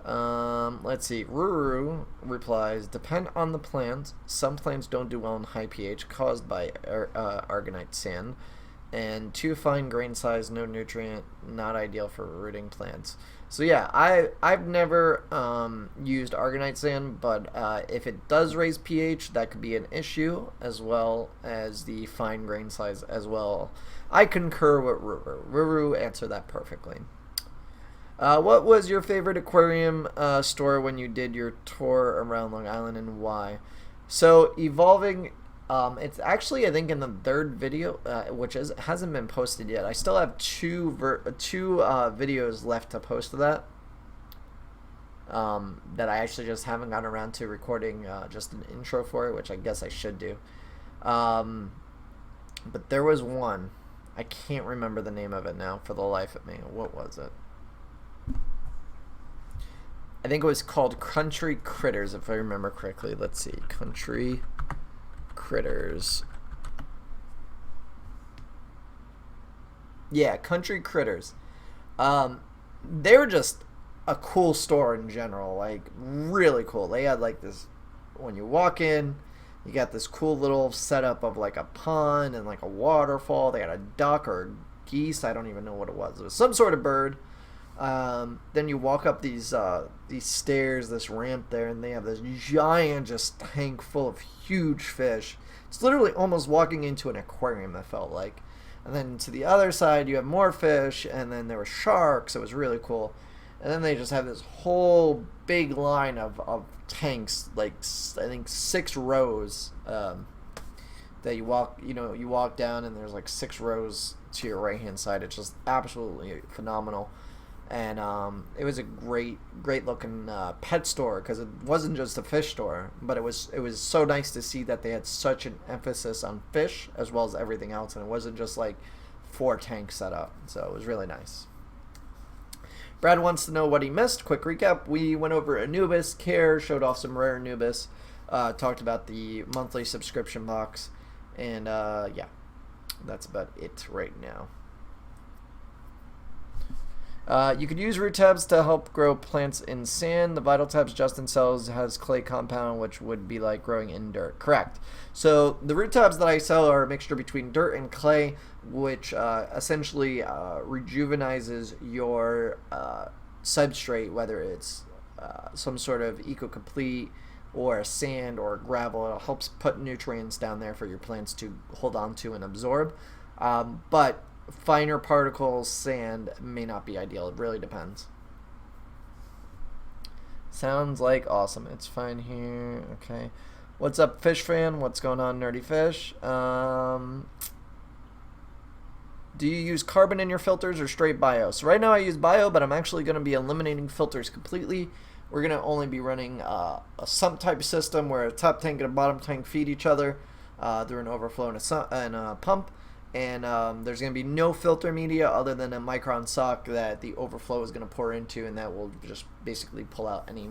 Let's see. Ruru replies, depend on the plant. Some plants don't do well in high pH caused by aragonite sand. And too fine grain size, no nutrient, not ideal for rooting plants. So yeah, I've never used aragonite sand, but if it does raise pH, that could be an issue, as well as the fine grain size as well. I concur with Ruru. Ruru answered that perfectly. What was your favorite aquarium store when you did your tour around Long Island, and why? So Evolving, it's actually, I think, in the third video, which hasn't been posted yet. I still have two videos left to post to that. That I actually just haven't gotten around to recording just an intro for it, which I guess I should do. But there was one. I can't remember the name of it now for the life of me. What was it? I think it was called Country Critters, if I remember correctly. Let's see. Country Critters. Yeah, Country Critters. They were just a cool store in general, like really cool. They had like this, when you walk in, you got this cool little setup of like a pond and like a waterfall. They had a duck or geese, I don't even know what it was. It was some sort of bird. Then you walk up these stairs, this ramp there, and they have this giant just tank full of huge fish. It's literally almost walking into an aquarium, it felt like. And then to the other side, you have more fish, and then there were sharks. It was really cool. And then they just have this whole big line of tanks, like I think 6 rows that you walk down, and there's like 6 rows to your right hand side. It's just absolutely phenomenal. And it was a great looking pet store, because it wasn't just a fish store, but it was so nice to see that they had such an emphasis on fish as well as everything else, and it wasn't just like 4 tanks set up. So it was really nice. Brad wants to know what he missed. Quick recap: we went over Anubis, Care, showed off some rare Anubis, talked about the monthly subscription box, and yeah, that's about it right now. You could use root tabs to help grow plants in sand. The Vital Tabs Justin sells has clay compound, which would be like growing in dirt. Correct. So the root tabs that I sell are a mixture between dirt and clay, which essentially rejuvenizes your substrate, whether it's some sort of eco-complete or sand or gravel. It helps put nutrients down there for your plants to hold on to and absorb. But finer particles, sand, may not be ideal. It really depends. Sounds like awesome. It's fine here. Okay. What's up, fish fan? What's going on, nerdy fish? Do you use carbon in your filters or straight bio? So right now I use bio, but I'm actually going to be eliminating filters completely. We're going to only be running a sump type system where a top tank and a bottom tank feed each other through an overflow and a pump. And there's going to be no filter media other than a micron sock that the overflow is going to pour into, and that will just basically pull out any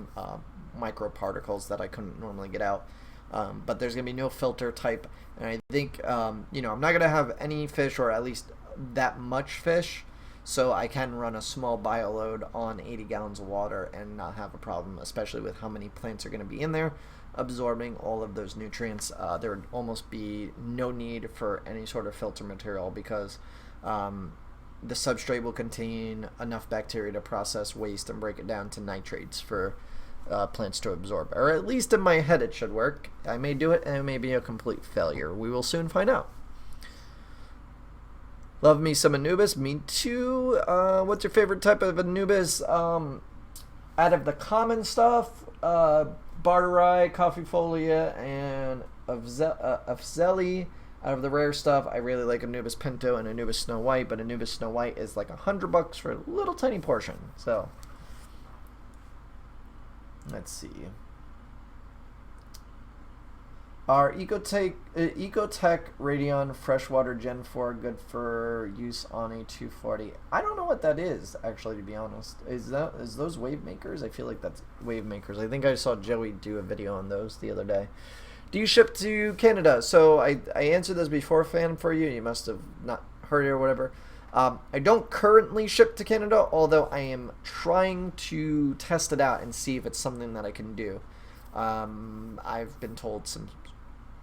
microparticles that I couldn't normally get out. But there's going to be no filter type, and I think I'm not going to have any fish, or at least that much fish, so I can run a small bio load on 80 gallons of water and not have a problem, especially with how many plants are going to be in there absorbing all of those nutrients. There would almost be no need for any sort of filter material, because the substrate will contain enough bacteria to process waste and break it down to nitrates for plants to absorb. Or at least in my head it should work. I may do it and it may be a complete failure. We will soon find out. Love me some Anubis. Me too. What's your favorite type of Anubis? Out of the common stuff, Barterai, Coffeefolia, and Afzeli. Out of the rare stuff, I really like Anubis Pinto and Anubis Snow White, but Anubis Snow White is like $100 for a little tiny portion. So let's see. Are Ecotech Radeon Freshwater Gen 4 good for use on a 240? I don't know what that is, actually, to be honest. Is those wave makers? I feel like that's wave makers. I think I saw Joey do a video on those the other day. Do you ship to Canada? So I answered this before, fan, for you. You must have not heard it or whatever. I don't currently ship to Canada, although I am trying to test it out and see if it's something that I can do. I've been told some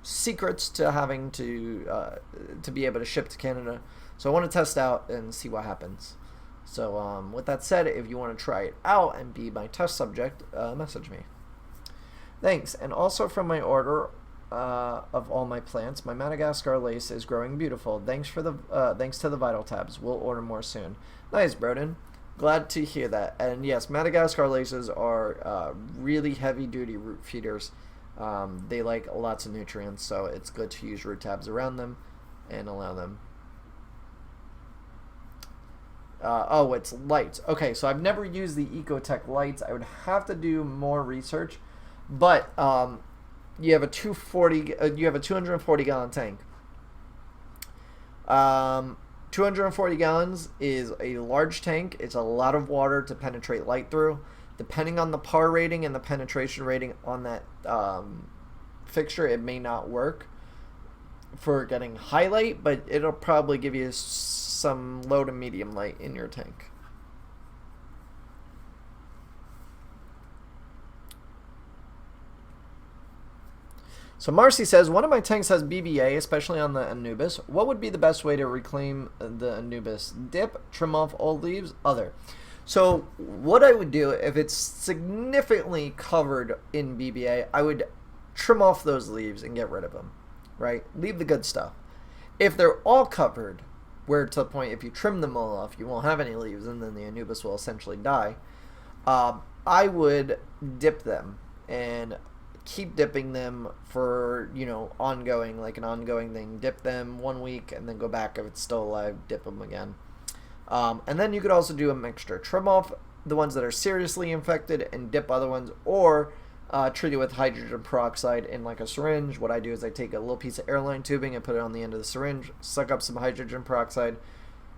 secrets to having to be able to ship to Canada, so I want to test out and see what happens. So with that said, if you want to try it out and be my test subject, message me. Thanks. And also from my order of all my plants, my Madagascar lace is growing beautiful. Thanks to the Vital Tabs. We'll order more soon. Nice, Broden. Glad to hear that. And yes, Madagascar laces are really heavy duty root feeders. They like lots of nutrients, so it's good to use root tabs around them and allow them. Oh, it's lights. Okay, so I've never used the Ecotech lights. I would have to do more research, but you have a 240 gallon tank. 240 gallons is a large tank. It's a lot of water to penetrate light through. Depending on the PAR rating and the penetration rating on that fixture, it may not work. for getting highlight, but it'll probably give you some low to medium light in your tank. So Marcy says, one of my tanks has BBA, especially on the Anubis. What would be the best way to reclaim the Anubis? Dip, trim off old leaves, other. So what I would do, if it's significantly covered in BBA, I would trim off those leaves and get rid of them, right? Leave the good stuff. If they're all covered, where to the point if you trim them all off, you won't have any leaves, and then the Anubis will essentially die, I would dip them and keep dipping them for, ongoing, like an ongoing thing. Dip them 1 week and then go back. If it's still alive, dip them again. And then you could also do a mixture. Trim off the ones that are seriously infected and dip other ones, or treat it with hydrogen peroxide in like a syringe. What I do is I take a little piece of airline tubing and put it on the end of the syringe, suck up some hydrogen peroxide,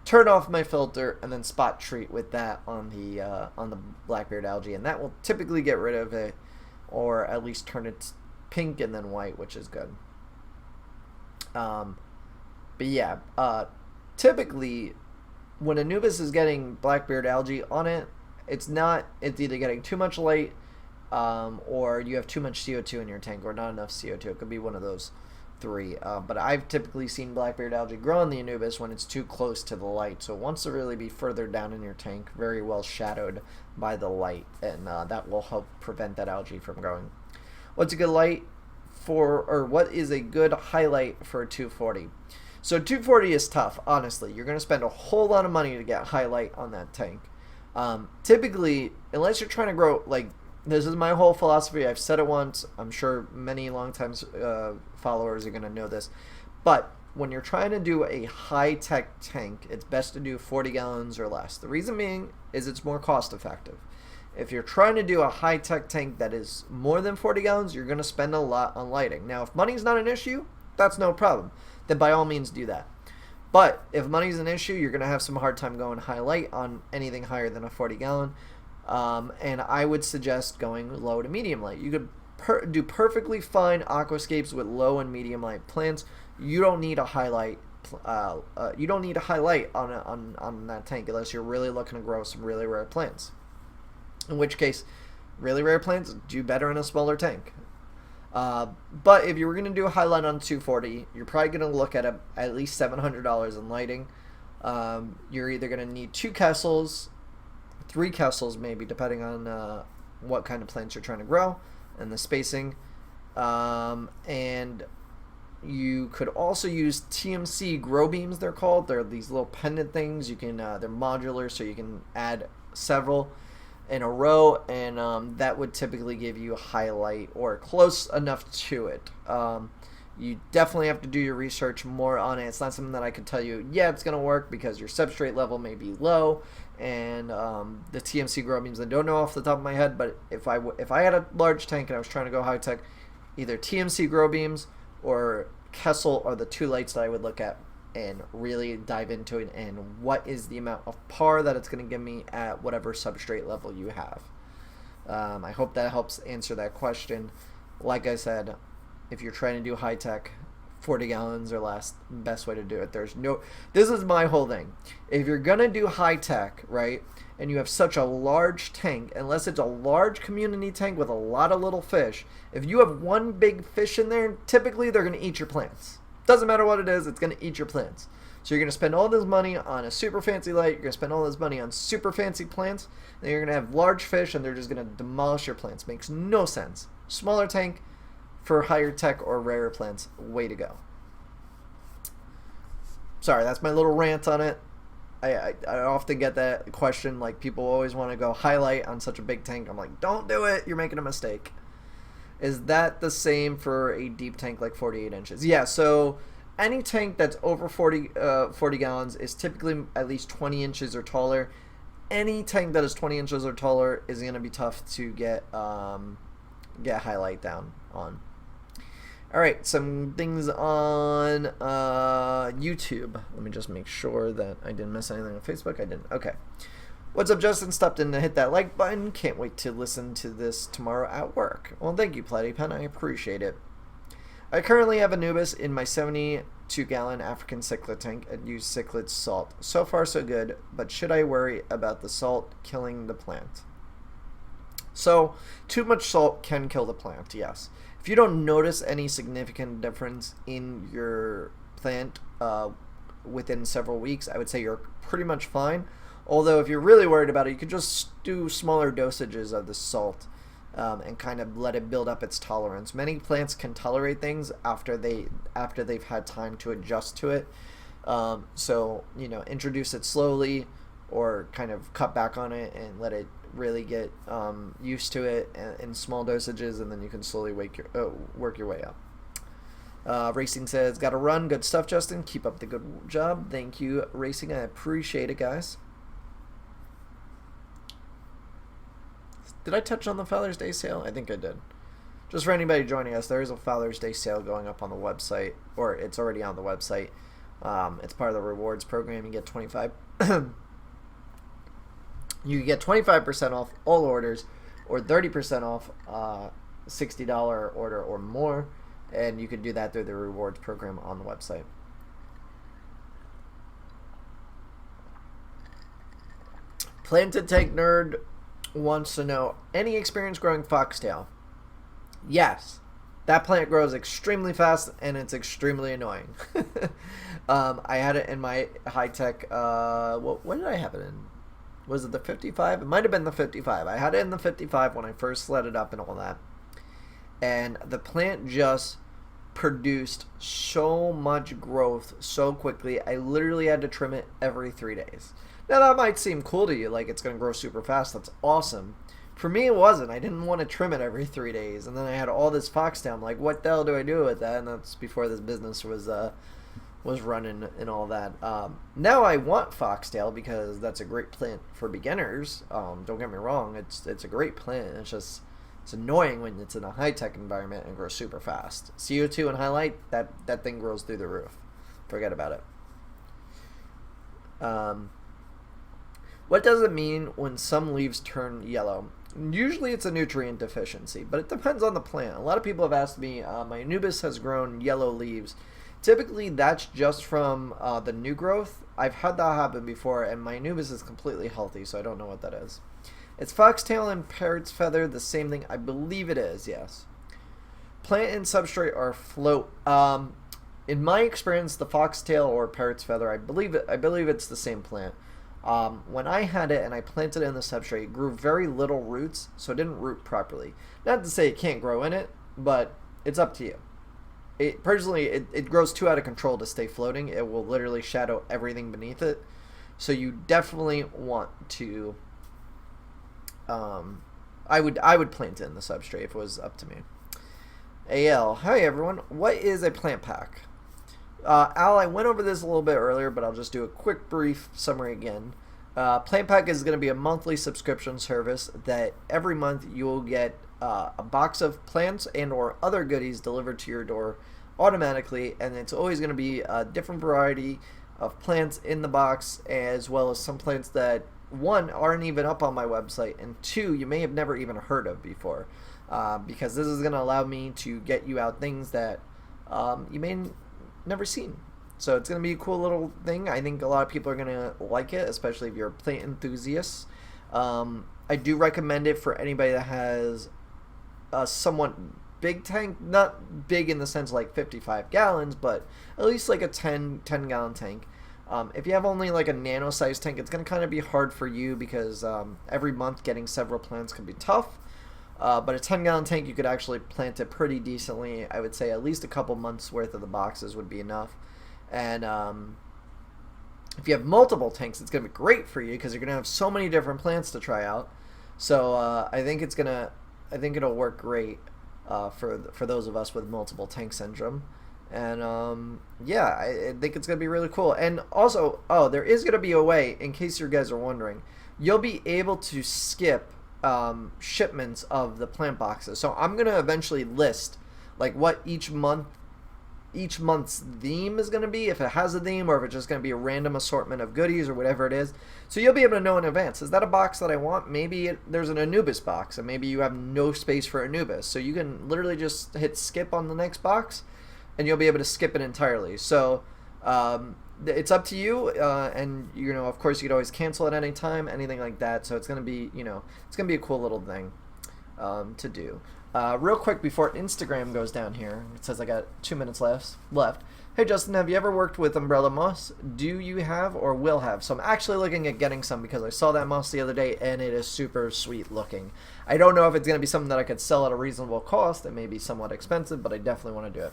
turn off my filter, and then spot treat with that on the blackbeard algae, and that will typically get rid of it, or at least turn it pink and then white, which is good. But yeah, typically when Anubis is getting blackbeard algae on it, it's either getting too much light, or you have too much CO2 in your tank, or not enough CO2. It could be one of those three. But I've typically seen blackbeard algae grow on the Anubis when it's too close to the light. So it wants to really be further down in your tank, very well shadowed by the light, and that will help prevent that algae from growing. What's a good light for, or what is a good highlight for a 240? So 240 is tough, honestly. You're going to spend a whole lot of money to get highlight on that tank. Typically, unless you're trying to grow, like, this is my whole philosophy. I've said it once. I'm sure many long-time followers are going to know this. But when you're trying to do a high-tech tank, it's best to do 40 gallons or less. The reason being is it's more cost-effective. If you're trying to do a high-tech tank that is more than 40 gallons, you're going to spend a lot on lighting. Now, if money's not an issue, that's no problem. Then by all means do that. But if money's an issue, you're going to have some hard time going high light on anything higher than a 40 gallon. And I would suggest going low to medium light. You could do perfectly fine aquascapes with low and medium light plants. You don't need a highlight. You don't need a highlight on that tank unless you're really looking to grow some really rare plants. In which case, really rare plants do better in a smaller tank. But if you were going to do a highlight on 240, you're probably going to look at at least $700 in lighting. You're either going to need 2 Kessels, 3 Kessels maybe, depending on what kind of plants you're trying to grow and the spacing. And you could also use TMC grow beams, they're called. They're these little pendant things. You can they're modular, so you can add several in a row, and that would typically give you a highlight or close enough to it. You definitely have to do your research more on it. It's not something that I could tell you, yeah, it's going to work, because your substrate level may be low, and the TMC grow beams, I don't know off the top of my head, but if I had a large tank and I was trying to go high tech, either TMC grow beams or Kessel are the 2 lights that I would look at and really dive into it, and what is the amount of par that it's going to give me at whatever substrate level you have. I hope that helps answer that question. Like I said, if you're trying to do high tech, 40 gallons or less, best way to do it. This is my whole thing. If you're going to do high tech, right, and you have such a large tank, unless it's a large community tank with a lot of little fish, if you have one big fish in there, typically they're going to eat your plants. Doesn't matter what it is, it's going to eat your plants. So you're going to spend all this money on a super fancy light, you're going to spend all this money on super fancy plants, then you're going to have large fish and they're just going to demolish your plants. Makes no sense. Smaller tank for higher tech or rarer plants, way to go. Sorry, that's my little rant on it. I often get that question, like, people always want to go highlight on such a big tank. I'm like, don't do it, you're making a mistake. Is that the same for a deep tank like 48 inches? Yeah, so any tank that's over 40 gallons is typically at least 20 inches or taller. Any tank that is 20 inches or taller is going to be tough to get highlight down on. All right, some things on YouTube. Let me just make sure that I didn't miss anything on Facebook. I didn't. Okay. What's up, Justin? Stopped in to hit that like button. Can't wait to listen to this tomorrow at work. Well, thank you, Platypen. I appreciate it. I currently have Anubis in my 72-gallon African cichlid tank and use cichlid salt. So far so good, but should I worry about the salt killing the plant? So, too much salt can kill the plant, yes. If you don't notice any significant difference in your plant within several weeks, I would say you're pretty much fine. Although if you're really worried about it, you could just do smaller dosages of the salt and kind of let it build up its tolerance. Many plants can tolerate things after they've had time to adjust to it. So, you know, introduce it slowly or kind of cut back on it and let it really get used to it in small dosages, and then you can slowly work your way up. Racing says, gotta run. Good stuff, Justin. Keep up the good job. Thank you, Racing. I appreciate it, guys. Did I touch on the Father's Day sale? I think I did. Just for anybody joining us, there is a Father's Day sale going up on the website, or it's already on the website. It's part of the rewards program. You get 25. You get 25% off all orders, or 30% off $60 order or more, and you can do that through the rewards program on the website. Planted Tank Nerd wants to know, any experience growing foxtail? Yes. That plant grows extremely fast and it's extremely annoying. I had it in my high-tech, what did I have it in? Was it the 55? It might have been the 55. I had it in the 55 when I first let it up and all that. And the plant just produced so much growth so quickly. I literally had to trim it every 3 days. Now, that might seem cool to you, like it's going to grow super fast. That's awesome. For me, it wasn't. I didn't want to trim it every 3 days. And then I had all this foxtail. I'm like, what the hell do I do with that? And that's before this business was running and all that. Now I want foxtail because that's a great plant for beginners. Don't get me wrong. It's a great plant. It's annoying when it's in a high-tech environment and grows super fast. CO2 and highlight, that thing grows through the roof. Forget about it. What does it mean when some leaves turn yellow? Usually it's a nutrient deficiency, but it depends on the plant. A lot of people have asked me, my Anubis has grown yellow leaves. Typically that's just from the new growth. I've had that happen before, and my Anubis is completely healthy, so I don't know what that is. Is foxtail and parrot's feather the same thing? I believe it is, yes. Plant and substrate are float. In my experience, the foxtail or parrot's feather, I believe it's the same plant. When I had it and I planted it in the substrate, it grew very little roots, so it didn't root properly. Not to say it can't grow in it, but it's up to you. Personally, it grows too out of control to stay floating. It will literally shadow everything beneath it. So you definitely want to... I would plant it in the substrate if it was up to me. AL, hi everyone. What is a plant pack? Al, I went over this a little bit earlier, but I'll just do a quick brief summary again. Plant Pack is going to be a monthly subscription service that every month you will get a box of plants and or other goodies delivered to your door automatically, and it's always going to be a different variety of plants in the box, as well as some plants that, one, aren't even up on my website, and two, you may have never even heard of before, because this is going to allow me to get you out things that you may never seen. So it's going to be a cool little thing. I think a lot of people are going to like it, especially if you're a plant enthusiast. I do recommend it for anybody that has a somewhat big tank, not big in the sense like 55 gallons, but at least like a 10 gallon tank. If you have only like a nano sized tank, it's going to kind of be hard for you because every month getting several plants can be tough. But a 10 gallon tank, you could actually plant it pretty decently. I would say at least a couple months worth of the boxes would be enough. And if you have multiple tanks, it's going to be great for you because you're going to have so many different plants to try out. So I think it'll work great for those of us with multiple tank syndrome. And yeah, I think it's going to be really cool. And also, there is going to be a way, in case you guys are wondering, you'll be able to skip shipments of the plant boxes. So I'm going to eventually list like what each month each month's theme is going to be, if it has a theme, or if it's just going to be a random assortment of goodies or whatever it is. So you'll be able to know in advance, is that a box that I want? Maybe there's an Anubis box, and maybe you have no space for Anubis. So you can literally just hit skip on the next box, and you'll be able to skip it entirely. So it's up to you, and of course you could always cancel at any time, anything like that. So it's going to be, it's going to be a cool little thing to do. Real quick before Instagram goes down here, it says I got 2 minutes left. Hey Justin, have you ever worked with umbrella moss? Do you have or will have? So I'm actually looking at getting some because I saw that moss the other day and it is super sweet looking. I don't know if it's going to be something that I could sell at a reasonable cost. It may be somewhat expensive, but I definitely want to do it.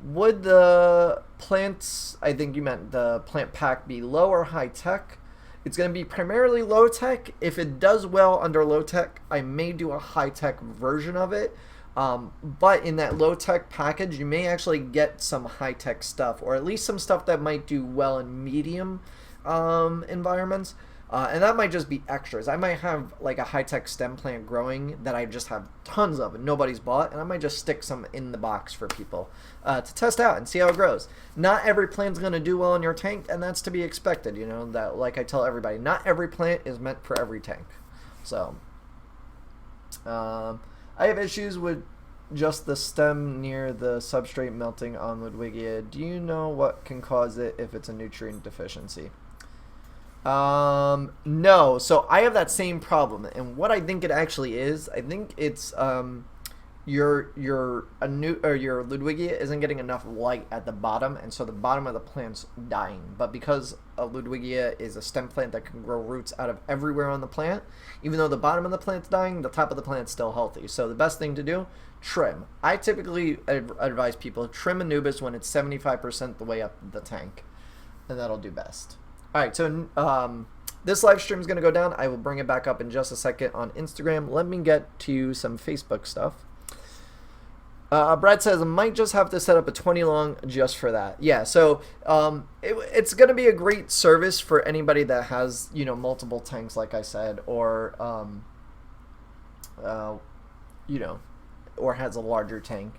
Would the plants, I think you meant the plant pack, be low or high tech? It's going to be primarily low tech. If it does well under low tech, I may do a high tech version of it. But in that low tech package, you may actually get some high tech stuff, or at least some stuff that might do well in medium environments. And that might just be extras. I might have like a high tech stem plant growing that I just have tons of and nobody's bought, and I might just stick some in the box for people to test out and see how it grows. Not every plant's going to do well in your tank, and that's to be expected. That, like I tell everybody, not every plant is meant for every tank. So I have issues with just the stem near the substrate melting on Ludwigia. Do you know what can cause it if it's a nutrient deficiency? No. So I have that same problem, and what I think it actually is, I think it's your Ludwigia isn't getting enough light at the bottom, and so the bottom of the plant's dying. But because a Ludwigia is a stem plant that can grow roots out of everywhere on the plant, even though the bottom of the plant's dying, the top of the plant's still healthy. So the best thing to do, trim. I typically advise people trim Anubis when it's 75% the way up the tank, and that'll do best. All right, so this live stream is going to go down. I will bring it back up in just a second on Instagram. Let me get to some Facebook stuff. Brad says, I might just have to set up a 20 long just for that. Yeah, so it's going to be a great service for anybody that has, multiple tanks, like I said, or, or has a larger tank.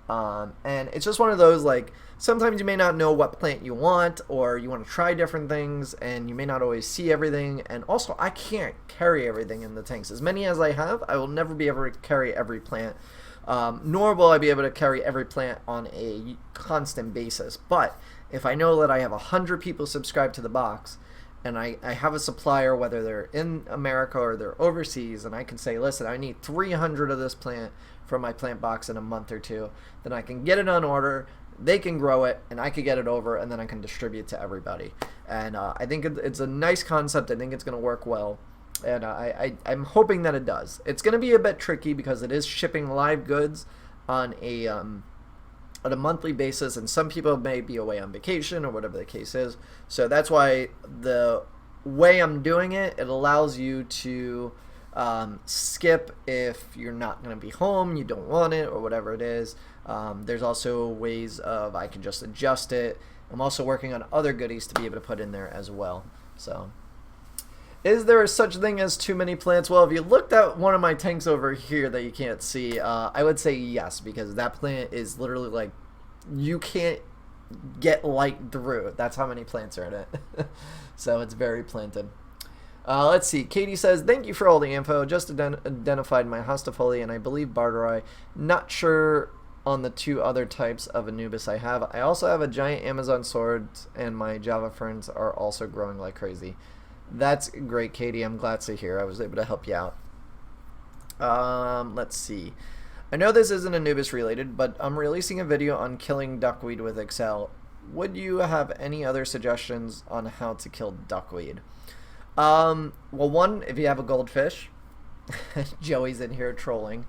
And it's just one of those, like, sometimes you may not know what plant you want, or you want to try different things, and you may not always see everything. And also, I can't carry everything in the tanks. As many as I have, I will never be able to carry every plant. Nor will I be able to carry every plant on a constant basis. But if I know that I have 100 people subscribed to the box, and I have a supplier, whether they're in America or they're overseas, and I can say, listen, I need 300 of this plant for my plant box in a month or two, then I can get it on order, they can grow it, and I can get it over, and then I can distribute to everybody. And I think it's a nice concept. I think it's going to work well. And I'm hoping that it does. It's going to be a bit tricky because it is shipping live goods on a monthly basis, and some people may be away on vacation or whatever the case is. So that's why the way I'm doing it, it allows you to skip if you're not going to be home, you don't want it, or whatever it is. There's also ways of I can just adjust it. I'm also working on other goodies to be able to put in there as well. So, is there such thing as too many plants? Well, if you looked at one of my tanks over here that you can't see, I would say yes, because that plant is literally like, you can't get light through. That's how many plants are in it. So it's very planted. Let's see. Katie says, thank you for all the info. Just identified my hostifolia and I believe Barteri. Not sure on the two other types of Anubis I have. I also have a giant Amazon sword, and my Java ferns are also growing like crazy. That's great, Katie. I'm glad to hear I was able to help you out. Let's see. I know this isn't Anubis related, but I'm releasing a video on killing duckweed with Excel. Would you have any other suggestions on how to kill duckweed? Well, one, if you have a goldfish. Joey's in here trolling.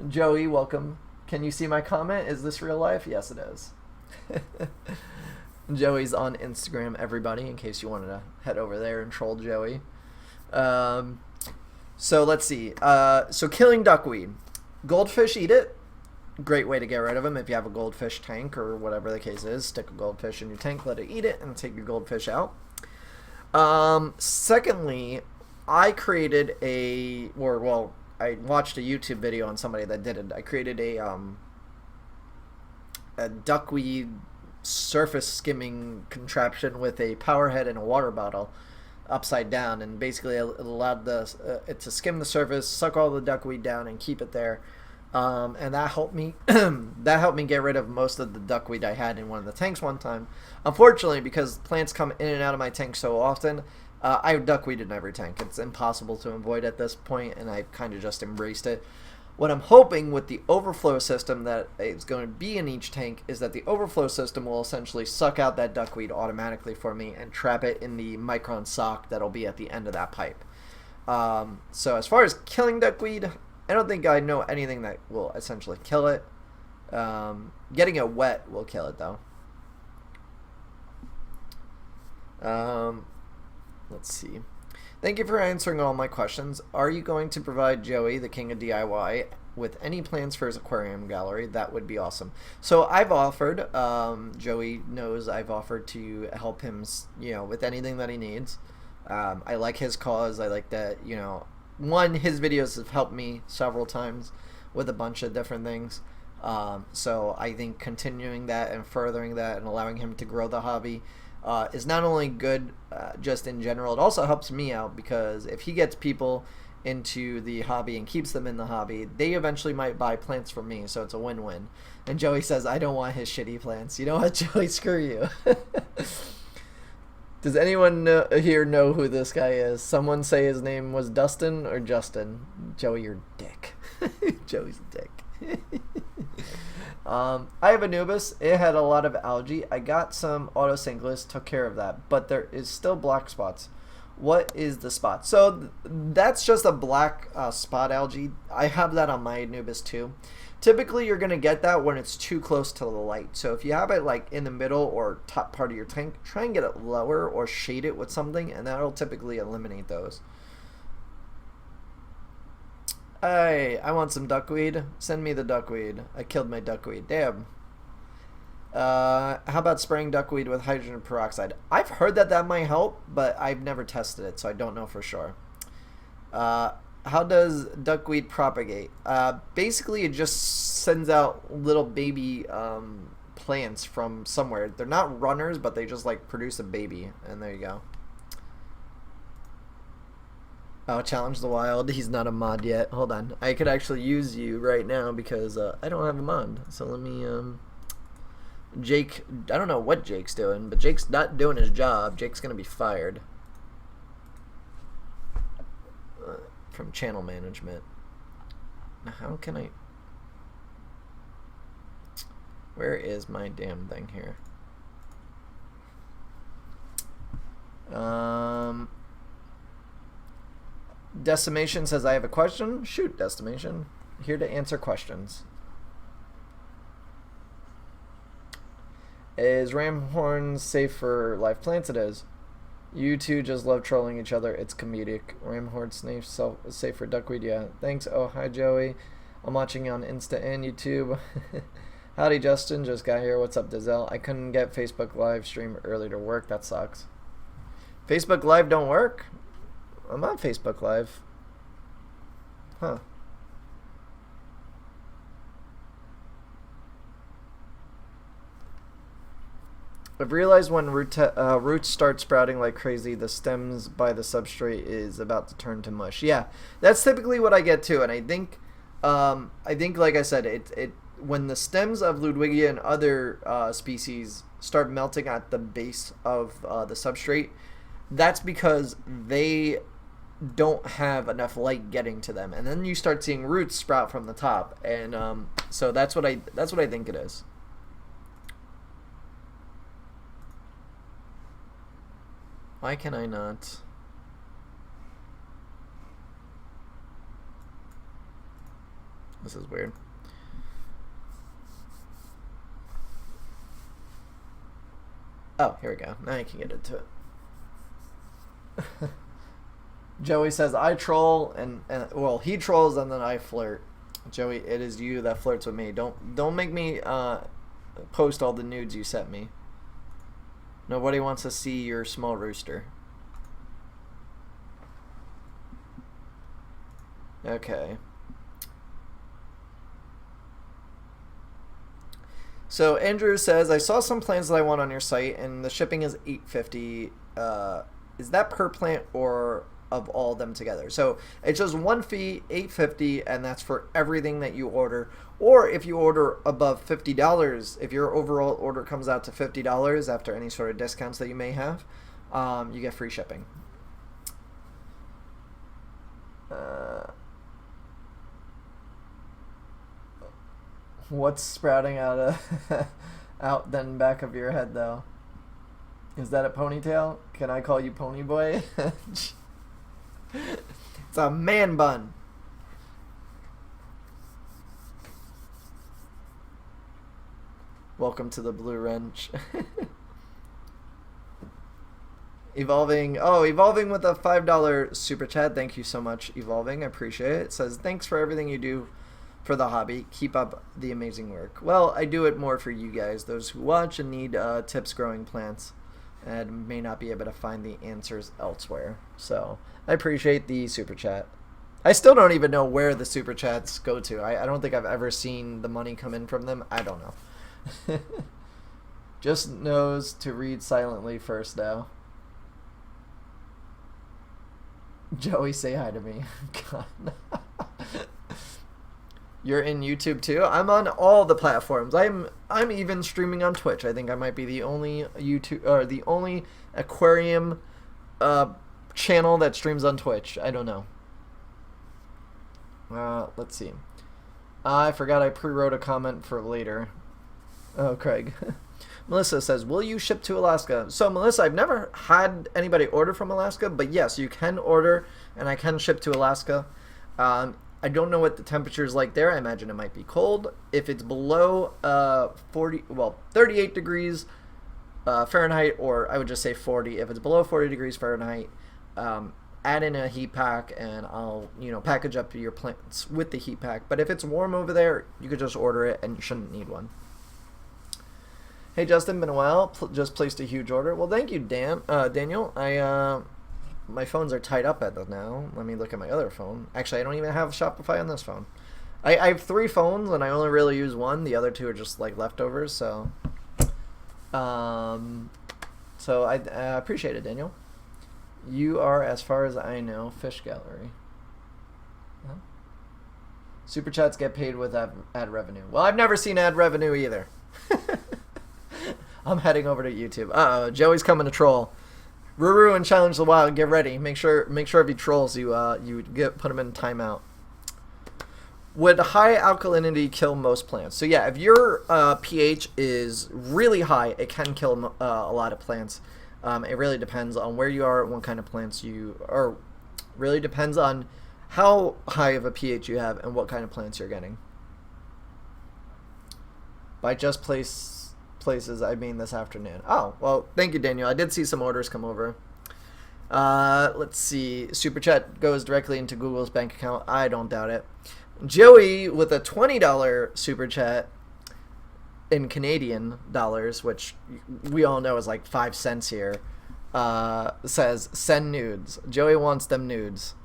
Joey, welcome. Can you see my comment? Is this real life? Yes, it is. Joey's on Instagram, everybody, in case you wanted to head over there and troll Joey. So let's see. So killing duckweed. Goldfish eat it. Great way to get rid of them if you have a goldfish tank or whatever the case is. Stick a goldfish in your tank, let it eat it, and take your goldfish out. Secondly, I created I watched a YouTube video on somebody that did it. I created a a duckweed surface skimming contraption with a power head and a water bottle upside down, and basically it allowed it to skim the surface, suck all the duckweed down, and keep it there. And that helped me that helped me get rid of most of the duckweed I had in one of the tanks one time. Unfortunately, because plants come in and out of my tank so often, I have duckweed in every tank. It's impossible to avoid at this point, and I kind of just embraced it. What I'm hoping with the overflow system that is going to be in each tank is that the overflow system will essentially suck out that duckweed automatically for me and trap it in the micron sock that'll be at the end of that pipe. So as far as killing duckweed, I don't think I know anything that will essentially kill it. Getting it wet will kill it, though. Let's see. Thank you for answering all my questions. Are you going to provide Joey, the king of DIY, with any plans for his aquarium gallery? That would be awesome. So I've offered, Joey knows I've offered to help him, with anything that he needs. I like his cause. I like that, one, his videos have helped me several times with a bunch of different things. So I think continuing that and furthering that and allowing him to grow the hobby is not only good just in general, it also helps me out, because if he gets people into the hobby and keeps them in the hobby, they eventually might buy plants from me, so it's a win-win. And Joey says, I don't want his shitty plants. You know what, Joey? Screw you. Does anyone here know who this guy is? Someone say his name was Dustin or Justin. Joey, you're a dick. Joey's a dick. I have Anubis. It had a lot of algae. I got some autosynchronous, took care of that, but there is still black spots. What is the spot? So that's just a black spot algae. I have that on my Anubis too. Typically, you're going to get that when it's too close to the light. So if you have it like in the middle or top part of your tank, try and get it lower or shade it with something, and that'll typically eliminate those. Hey, I want some duckweed. Send me the duckweed. I killed my duckweed. Damn. How about spraying duckweed with hydrogen peroxide? I've heard that might help, but I've never tested it, so I don't know for sure. How does duckweed propagate? Basically, it just sends out little baby plants from somewhere. They're not runners, but they just like produce a baby, and there you go. Oh, challenge the wild. He's not a mod yet. Hold on. I could actually use you right now because I don't have a mod. So let me, Jake, I don't know what Jake's doing, but Jake's not doing his job. Jake's going to be fired from channel management. Now, how can I... Where is my damn thing here? Decimation says, I have a question. Shoot, Decimation. Here to answer questions. Is ram horn safe for live plants? It is. You two just love trolling each other. It's comedic. Ram horn safe for duckweed. Yeah. Thanks. Oh, hi, Joey. I'm watching you on Insta and YouTube. Howdy, Justin. Just got here. What's up, Dizel? I couldn't get Facebook live stream early to work. That sucks. Facebook live don't work? I'm on Facebook Live. Huh. I've realized when roots start sprouting like crazy, the stems by the substrate is about to turn to mush. Yeah, that's typically what I get too, and I think, like I said, it when the stems of Ludwigia and other species start melting at the base of the substrate, that's because they don't have enough light getting to them, and then you start seeing roots sprout from the top, and so that's what I think it is. Why can I not? This is weird. Oh, here we go. Now I can get into it. Joey says, I troll, and well, he trolls and then I flirt. Joey, it is you that flirts with me. Don't make me post all the nudes you sent me. Nobody wants to see your small rooster. Okay. So Andrew says, I saw some plants that I want on your site, and the shipping is $8.50. Is that per plant or of all of them together? So it's just one fee, $8.50, and that's for everything that you order. Or if you order above $50, if your overall order comes out to $50 after any sort of discounts that you may have, you get free shipping. What's sprouting out then back of your head though? Is that a ponytail? Can I call you Pony Boy? It's a man bun. Welcome to the Blue Wrench. Evolving with a $5 super chat. Thank you so much, Evolving. I appreciate it. It says, thanks for everything you do for the hobby. Keep up the amazing work. Well, I do it more for you guys, those who watch and need tips growing plants and may not be able to find the answers elsewhere. So I appreciate the super chat. I still don't even know where the super chats go to. I don't think I've ever seen the money come in from them. I don't know. Just knows to read silently first now. Joey, say hi to me. God. You're in YouTube too? I'm on all the platforms. I'm even streaming on Twitch. I think I might be the only YouTube or the only aquarium channel that streams on Twitch. I don't know. Let's see. I forgot I pre-wrote a comment for later. Oh, Craig. Melissa says, will you ship to Alaska? So, Melissa, I've never had anybody order from Alaska, but yes, you can order, and I can ship to Alaska. I don't know what the temperature is like there. I imagine it might be cold. If it's below 38 degrees Fahrenheit, or I would just say 40. If it's below 40 degrees Fahrenheit, add in a heat pack, and I'll package up your plants with the heat pack. But if it's warm over there, you could just order it, and you shouldn't need one. Hey Justin, been a while. Just placed a huge order. Well, thank you, Daniel. My phones are tied up at the now. Let me look at my other phone. Actually, I don't even have Shopify on this phone. I have 3 phones, and I only really use one. The other 2 are just like leftovers. So I appreciate it, Daniel. You are, as far as I know, Fish Gallery. Huh? Super chats get paid with ad revenue. Well, I've never seen ad revenue either. I'm heading over to YouTube. Uh-oh, Joey's coming to troll. Ruru and Challenge the Wild, get ready. Make sure if he trolls you, put him in timeout. Would high alkalinity kill most plants? So yeah, if your pH is really high, it can kill a lot of plants. It really depends on where you are and what kind of plants really depends on how high of a pH you have and what kind of plants you're getting. By just places, I mean this afternoon. Oh, well, thank you, Daniel. I did see some orders come over. Let's see. Super Chat goes directly into Google's bank account. I don't doubt it. Joey with a $20 Super Chat in Canadian dollars, which we all know is like 5 cents here, says, send nudes. Joey wants them nudes.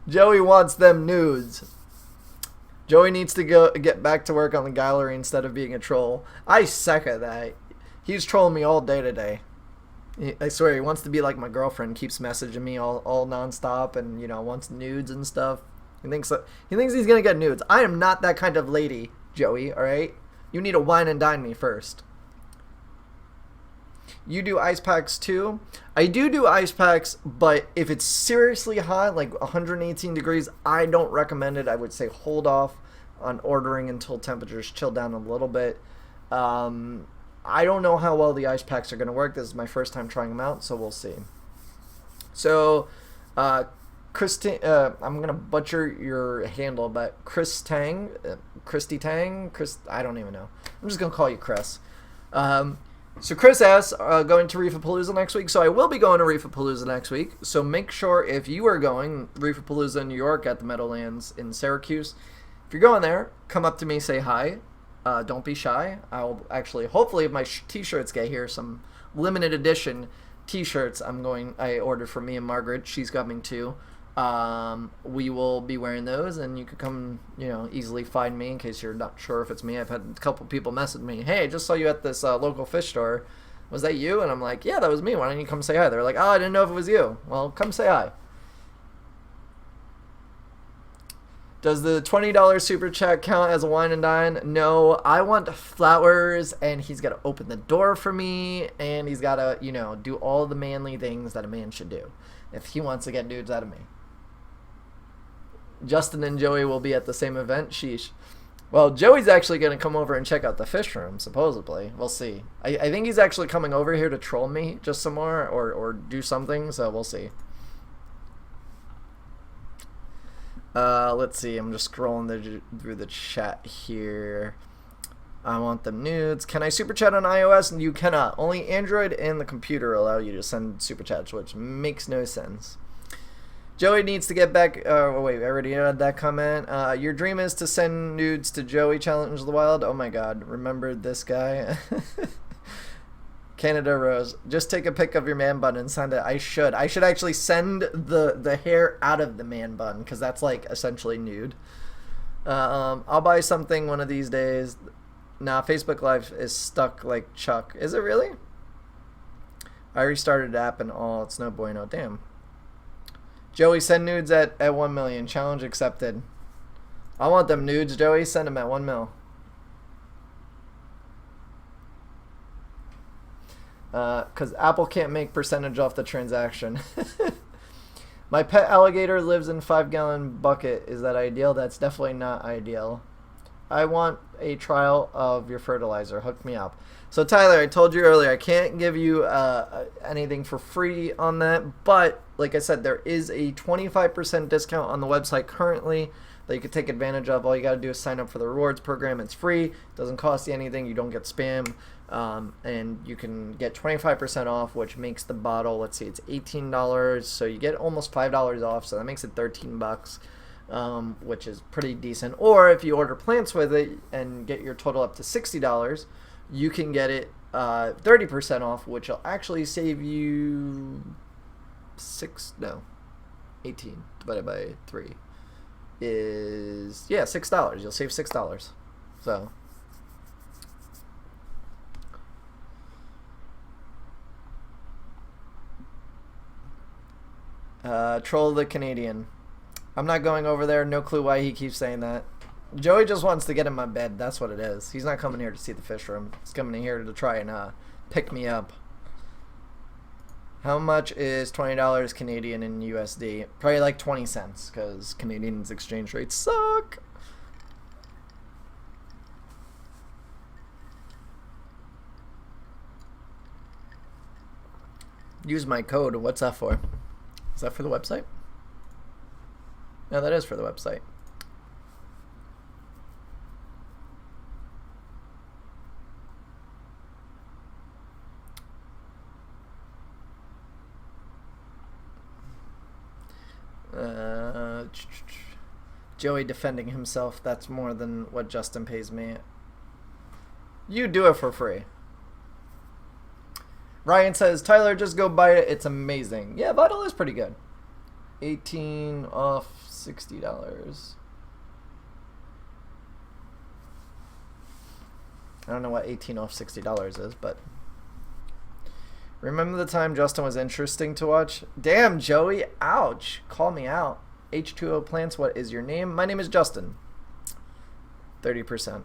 Joey wants them nudes. Joey needs to get back to work on the gallery instead of being a troll. I second that. He's trolling me all day today. I swear, he wants to be like my girlfriend. Keeps messaging me all nonstop, and wants nudes and stuff. He thinks he's gonna get nudes. I am not that kind of lady, Joey. All right, you need to wine and dine me first. You do ice packs too? I do ice packs, but if it's seriously hot, like 118 degrees, I don't recommend it. I would say hold off on ordering until temperatures chill down a little bit. I don't know how well the ice packs are going to work. This is my first time trying them out, so we'll see. So, I'm going to butcher your handle, but Christy Tang, I don't even know. I'm just going to call you Chris. So Chris asks, going to Reefapalooza next week. So I will be going to Reefapalooza next week. So make sure if you are going, Reefapalooza in New York at the Meadowlands in Syracuse, if you're going there, come up to me, say hi. Don't be shy. I'll actually, hopefully, if my t-shirts get here, some limited edition t-shirts I ordered for me and Margaret. She's coming too. We will be wearing those, and you could come, easily find me in case you're not sure if it's me. I've had a couple people message me, hey, I just saw you at this local fish store. Was that you? And I'm like, yeah, that was me. Why don't you come say hi? They're like, oh, I didn't know if it was you. Well, come say hi. Does the $20 super chat count as a wine and dine? No, I want flowers, and he's got to open the door for me, and he's got to, do all the manly things that a man should do if he wants to get nudes out of me. Justin and Joey will be at the same event. Sheesh. Well, Joey's actually going to come over and check out the fish room, supposedly. We'll see. I think he's actually coming over here to troll me just some more or do something, so we'll see. Let's see. I'm just scrolling through the chat here. I want them nudes. Can I super chat on iOS? You cannot. Only Android and the computer allow you to send super chats, which makes no sense. Joey needs to get back. Oh, wait, I already had that comment. Your dream is to send nudes to Joey Challenge the Wild. Oh my god, remember this guy? Canada Rose. Just take a pic of your man bun and send it. I should actually send the hair out of the man bun, because that's like essentially nude. I'll buy something one of these days. Nah, Facebook Live is stuck like Chuck. Is it really? I restarted the app and all. It's no bueno. Damn. Joey, send nudes at 1 million. Challenge accepted. I want them nudes, Joey. Send them at 1 mil. Because Apple can't make percentage off the transaction. My pet alligator lives in 5-gallon bucket. Is that ideal? That's definitely not ideal. I want a trial of your fertilizer. Hook me up. So Tyler, I told you earlier, I can't give you anything for free on that, but like I said, there is a 25% discount on the website currently that you can take advantage of. All you got to do is sign up for the rewards program. It's free. It doesn't cost you anything. You don't get spam. And you can get 25% off, which makes the bottle, let's see, it's $18. So you get almost $5 off. So that makes it $13, which is pretty decent. Or if you order plants with it and get your total up to $60, you can get it 30% off, which will actually save you 18 divided by 3 is, yeah, $6. You'll save $6. So troll the Canadian. I'm not going over there. No clue why he keeps saying that. Joey just wants to get in my bed. That's what it is. He's not coming here to see the fish room. He's coming in here to try and pick me up. How much is $20 Canadian in USD? Probably like 20 cents, because Canadian's exchange rates suck. Use my code. What's that for? Is that for the website? No, that is for the website. Joey defending himself. That's more than what Justin pays me. You do it for free. Ryan says, Tyler, just go buy it. It's amazing. Yeah, Vital is pretty good. 18 off $60. I don't know what 18 off $60 is, but remember the time Justin was interesting to watch? Damn, Joey. Ouch. Call me out. H2O Plants, what is your name? My name is Justin. 30%.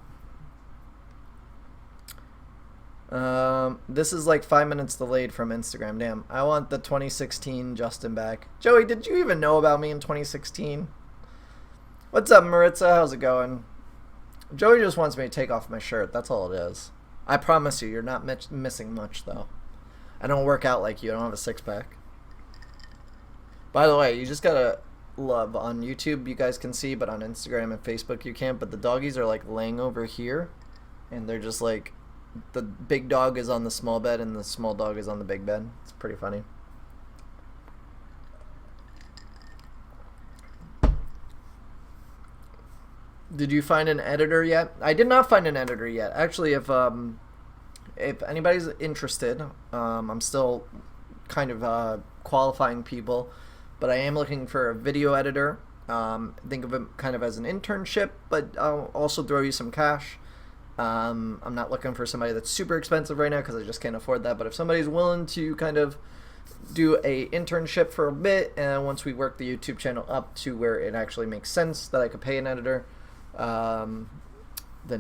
This is like 5 minutes delayed from Instagram. Damn. I want the 2016 Justin back. Joey, did you even know about me in 2016? What's up, Maritza? How's it going? Joey just wants me to take off my shirt. That's all it is. I promise you, you're not missing much, though. I don't work out like you. I don't have a six-pack. By the way, you just gotta love on YouTube, you guys can see, but on Instagram and Facebook you can't. But the doggies are like laying over here, and they're just like, the big dog is on the small bed and the small dog is on the big bed. It's pretty funny. Did you find an editor yet? I did not find an editor yet. Actually, if anybody's interested, I'm still kind of qualifying people. but I am looking for a video editor. Think of it kind of as an internship, but I'll also throw you some cash. I'm not looking for somebody that's super expensive right now because I just can't afford that. But if somebody's willing to kind of do a internship for a bit, and once we work the YouTube channel up to where it actually makes sense that I could pay an editor, then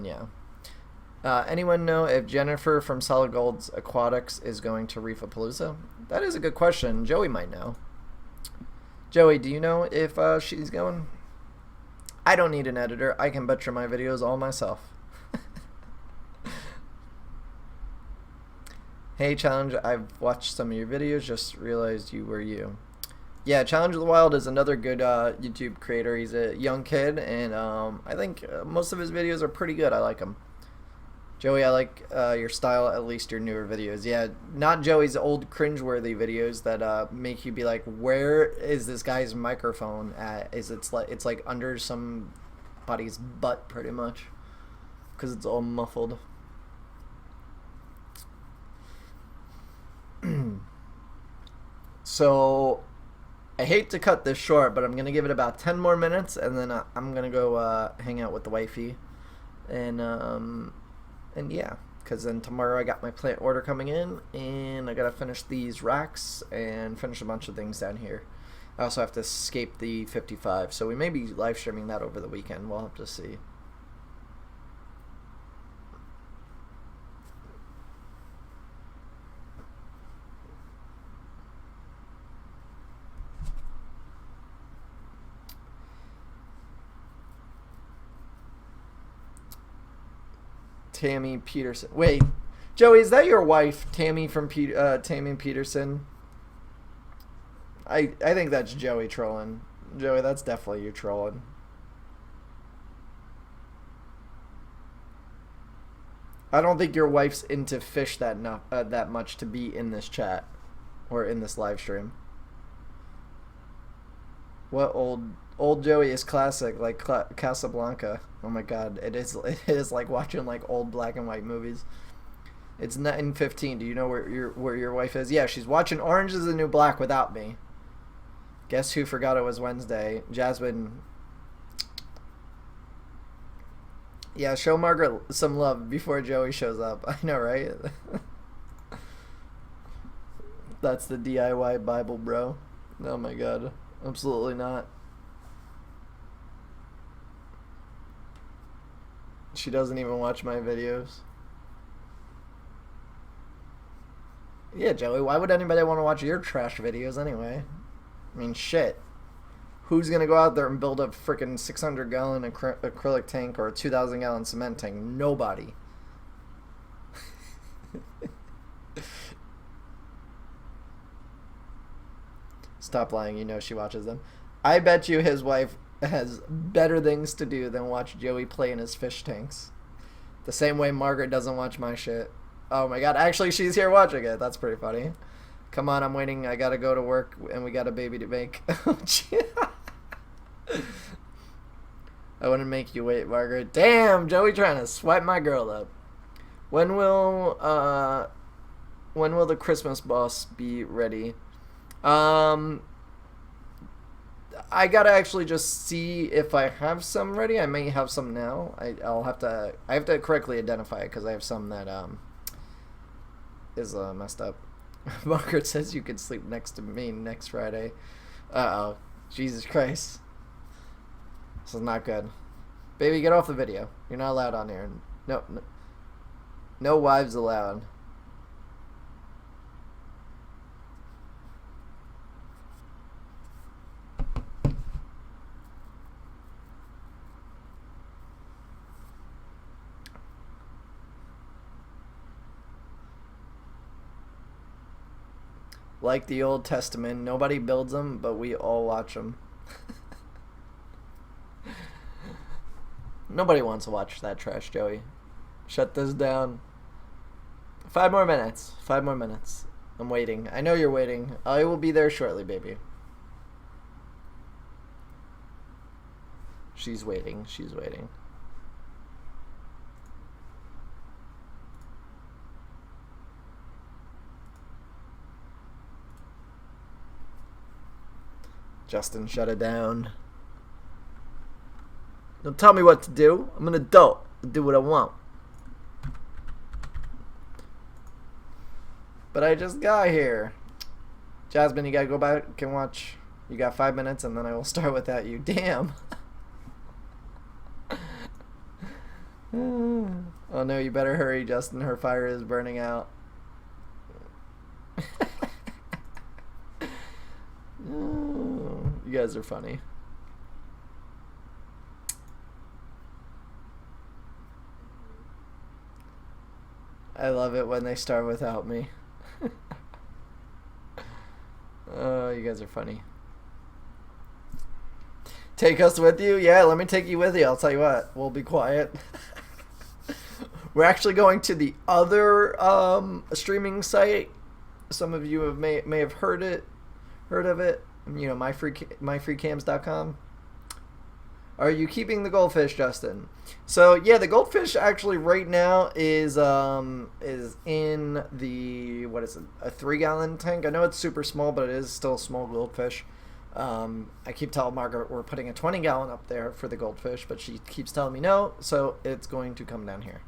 yeah. Anyone know if Jennifer from Solid Gold's Aquatics is going to Reefapalooza? That is a good question. Joey might know. Joey, do you know if she's going? I don't need an editor. I can butcher my videos all myself. Hey, Challenge, I've watched some of your videos, just realized you were you. Yeah, Challenge of the Wild is another good YouTube creator. He's a young kid, and I think most of his videos are pretty good. I like him. Joey, I like your style, at least your newer videos. Yeah, not Joey's old cringeworthy videos that make you be like, where is this guy's microphone at? It's like under somebody's butt, pretty much, because it's all muffled. So, I hate to cut this short, but I'm going to give it about 10 more minutes, and then I'm going to go hang out with the wifey. And yeah, because then tomorrow I got my plant order coming in, and I got to finish these racks and finish a bunch of things down here. I also have to escape the 55, so we may be live streaming that over the weekend. We'll have to see. Tammy Peterson. Wait, Joey, is that your wife, Tammy from Tammy Peterson? I think that's Joey trolling. Joey, that's definitely you trolling. I don't think your wife's into fish that much to be in this chat or in this live stream. What old Joey is classic, like Casablanca. Oh my god, it is like watching like old black and white movies. It's 9:15. Do you know where your wife is? Yeah, she's watching Orange is the New Black without me. Guess who forgot it was Wednesday? Jasmine. Yeah, show Margaret some love before Joey shows up. I know, right? That's the DIY Bible, bro. Oh my god. Absolutely not. She doesn't even watch my videos. Yeah, Joey, why would anybody want to watch your trash videos anyway? I mean, shit. Who's going to go out there and build a freaking 600-gallon acrylic tank or a 2,000-gallon cement tank? Nobody. Stop lying, you know she watches them. I bet you his wife has better things to do than watch Joey play in his fish tanks. The same way Margaret doesn't watch my shit. Oh my god, actually she's here watching it. That's pretty funny. Come on, I'm waiting. I gotta go to work and we got a baby to make. I wouldn't make you wait, Margaret. Damn, Joey trying to swipe my girl up. When will the Christmas boss be ready? I gotta actually just see if I have some ready. I may have some now. I have to correctly identify it because I have some that is messed up. Margaret says you can sleep next to me next Friday. Uh-oh. Jesus Christ. This is not good. Baby, get off the video. You're not allowed on here. No wives allowed. Like the Old Testament, nobody builds them, but we all watch them. Nobody wants to watch that trash, Joey. Shut this down. 5 more minutes. 5 more minutes. I'm waiting. I know you're waiting. I will be there shortly, baby. She's waiting. She's waiting. Justin, shut it down. Don't tell me what to do. I'm an adult. I'll do what I want. But I just got here. Jasmine, you gotta go back and watch. You got 5 minutes, and then I will start without you. Damn. Oh no, you better hurry, Justin. Her fire is burning out. You guys are funny. I love it when they start without me. Oh, you guys are funny. Take us with you? Yeah, let me take you with you. I'll tell you what. We'll be quiet. We're actually going to the other streaming site. Some of you may have heard of it. You know, myfreecams.com. Are you keeping the goldfish, Justin? So yeah, the goldfish actually right now is in the, what is it, a 3-gallon tank? I know it's super small, but it is still a small goldfish. I keep telling Margaret we're putting a 20-gallon up there for the goldfish, but she keeps telling me no, so it's going to come down here.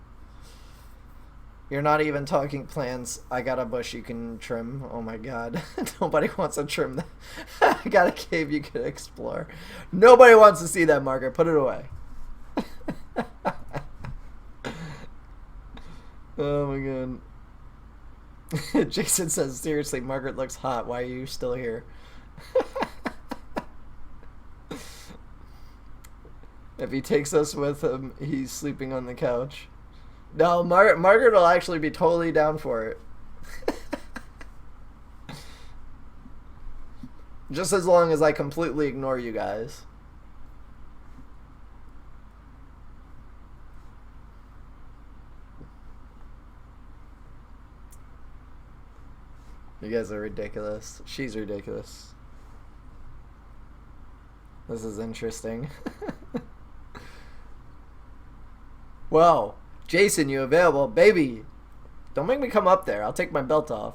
You're not even talking plants. I got a bush you can trim. Oh my god. Nobody wants to trim that. I got a cave you can explore. Nobody wants to see that, Margaret. Put it away. Oh my god. Jason says, seriously, Margaret looks hot. Why are you still here? If he takes us with him, he's sleeping on the couch. No, Margaret will actually be totally down for it. Just as long as I completely ignore you guys. You guys are ridiculous. She's ridiculous. This is interesting. Whoa. Jason, you available? Baby, don't make me come up there. I'll take my belt off.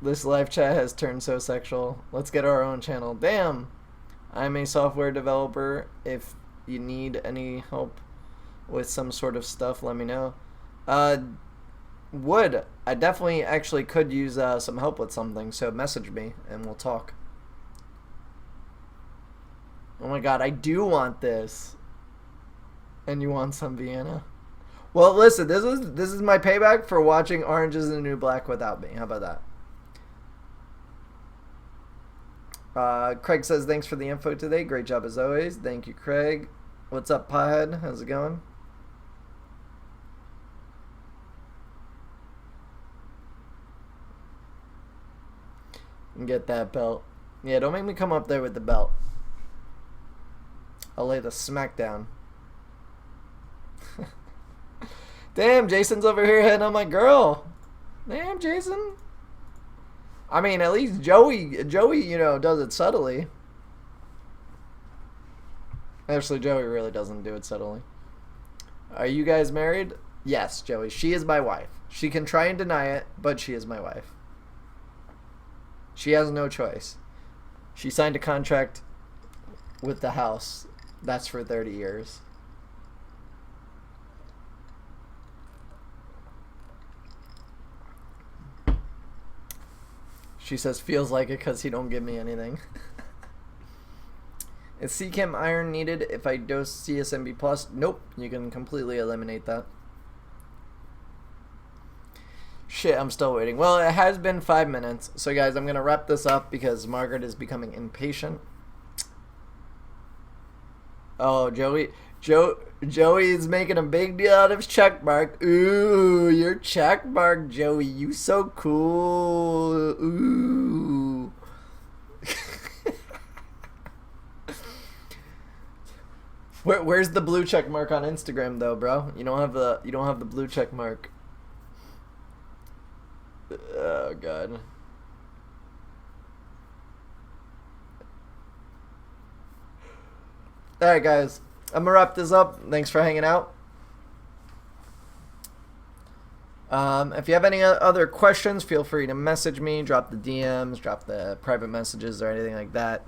This live chat has turned so sexual. Let's get our own channel. Damn. I'm a software developer. If you need any help with some sort of stuff, let me know. I definitely actually could use some help with something, so message me and we'll talk. Oh my god, I do want this. And you want some Vienna? Well, listen, this is my payback for watching Orange is the New Black without me. How about that? Craig says, thanks for the info today. Great job as always. Thank you, Craig. What's up, Pothead? How's it going? And get that belt. Yeah, don't make me come up there with the belt. I'll lay the smack down. Damn, Jason's over here hitting on my girl. Damn, Jason. I mean, at least Joey, you know, does it subtly. Actually, Joey really doesn't do it subtly. Are you guys married? Yes, Joey. She is my wife. She can try and deny it, but she is my wife. She has no choice. She signed a contract with the house. That's for 30 years. She says, feels like it because he don't give me anything. Is CChem iron needed if I dose CSMB plus? Nope. You can completely eliminate that. Shit, I'm still waiting. Well, it has been 5 minutes. So, guys, I'm going to wrap this up because Margaret is becoming impatient. Oh, Joey is making a big deal out of his check mark. Ooh, your check mark, Joey. You so cool. Ooh. Where's the blue check mark on Instagram though, bro? You don't have the blue check mark. Oh god. Alright guys, I'm gonna wrap this up. Thanks for hanging out. If you have any other questions, feel free to message me, drop the DMs, drop the private messages or anything like that.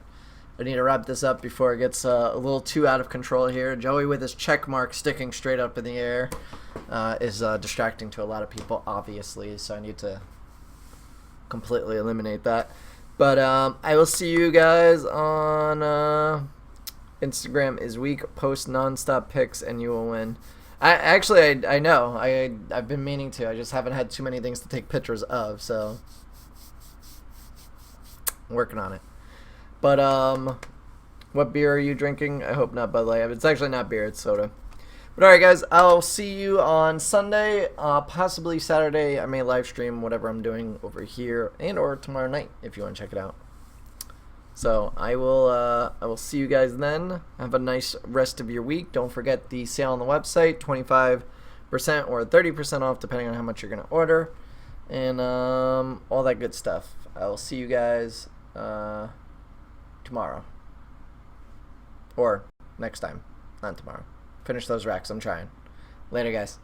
I need to wrap this up before it gets a little too out of control here. Joey with his check mark sticking straight up in the air is distracting to a lot of people, obviously, so I need to completely eliminate that. But I will see you guys on Instagram is week. Post nonstop pics and you will win. I know. I've been meaning to. I just haven't had too many things to take pictures of, so I'm working on it. But what beer are you drinking? I hope not Bud Light. It's actually not beer, it's soda. But alright guys, I'll see you on Sunday, possibly Saturday. I may live stream whatever I'm doing over here and or tomorrow night if you want to check it out. So I will see you guys then. Have a nice rest of your week. Don't forget the sale on the website, 25% or 30% off depending on how much you're going to order. And all that good stuff. I will see you guys tomorrow. Or next time. Not tomorrow. Finish those racks. I'm trying. Later, guys.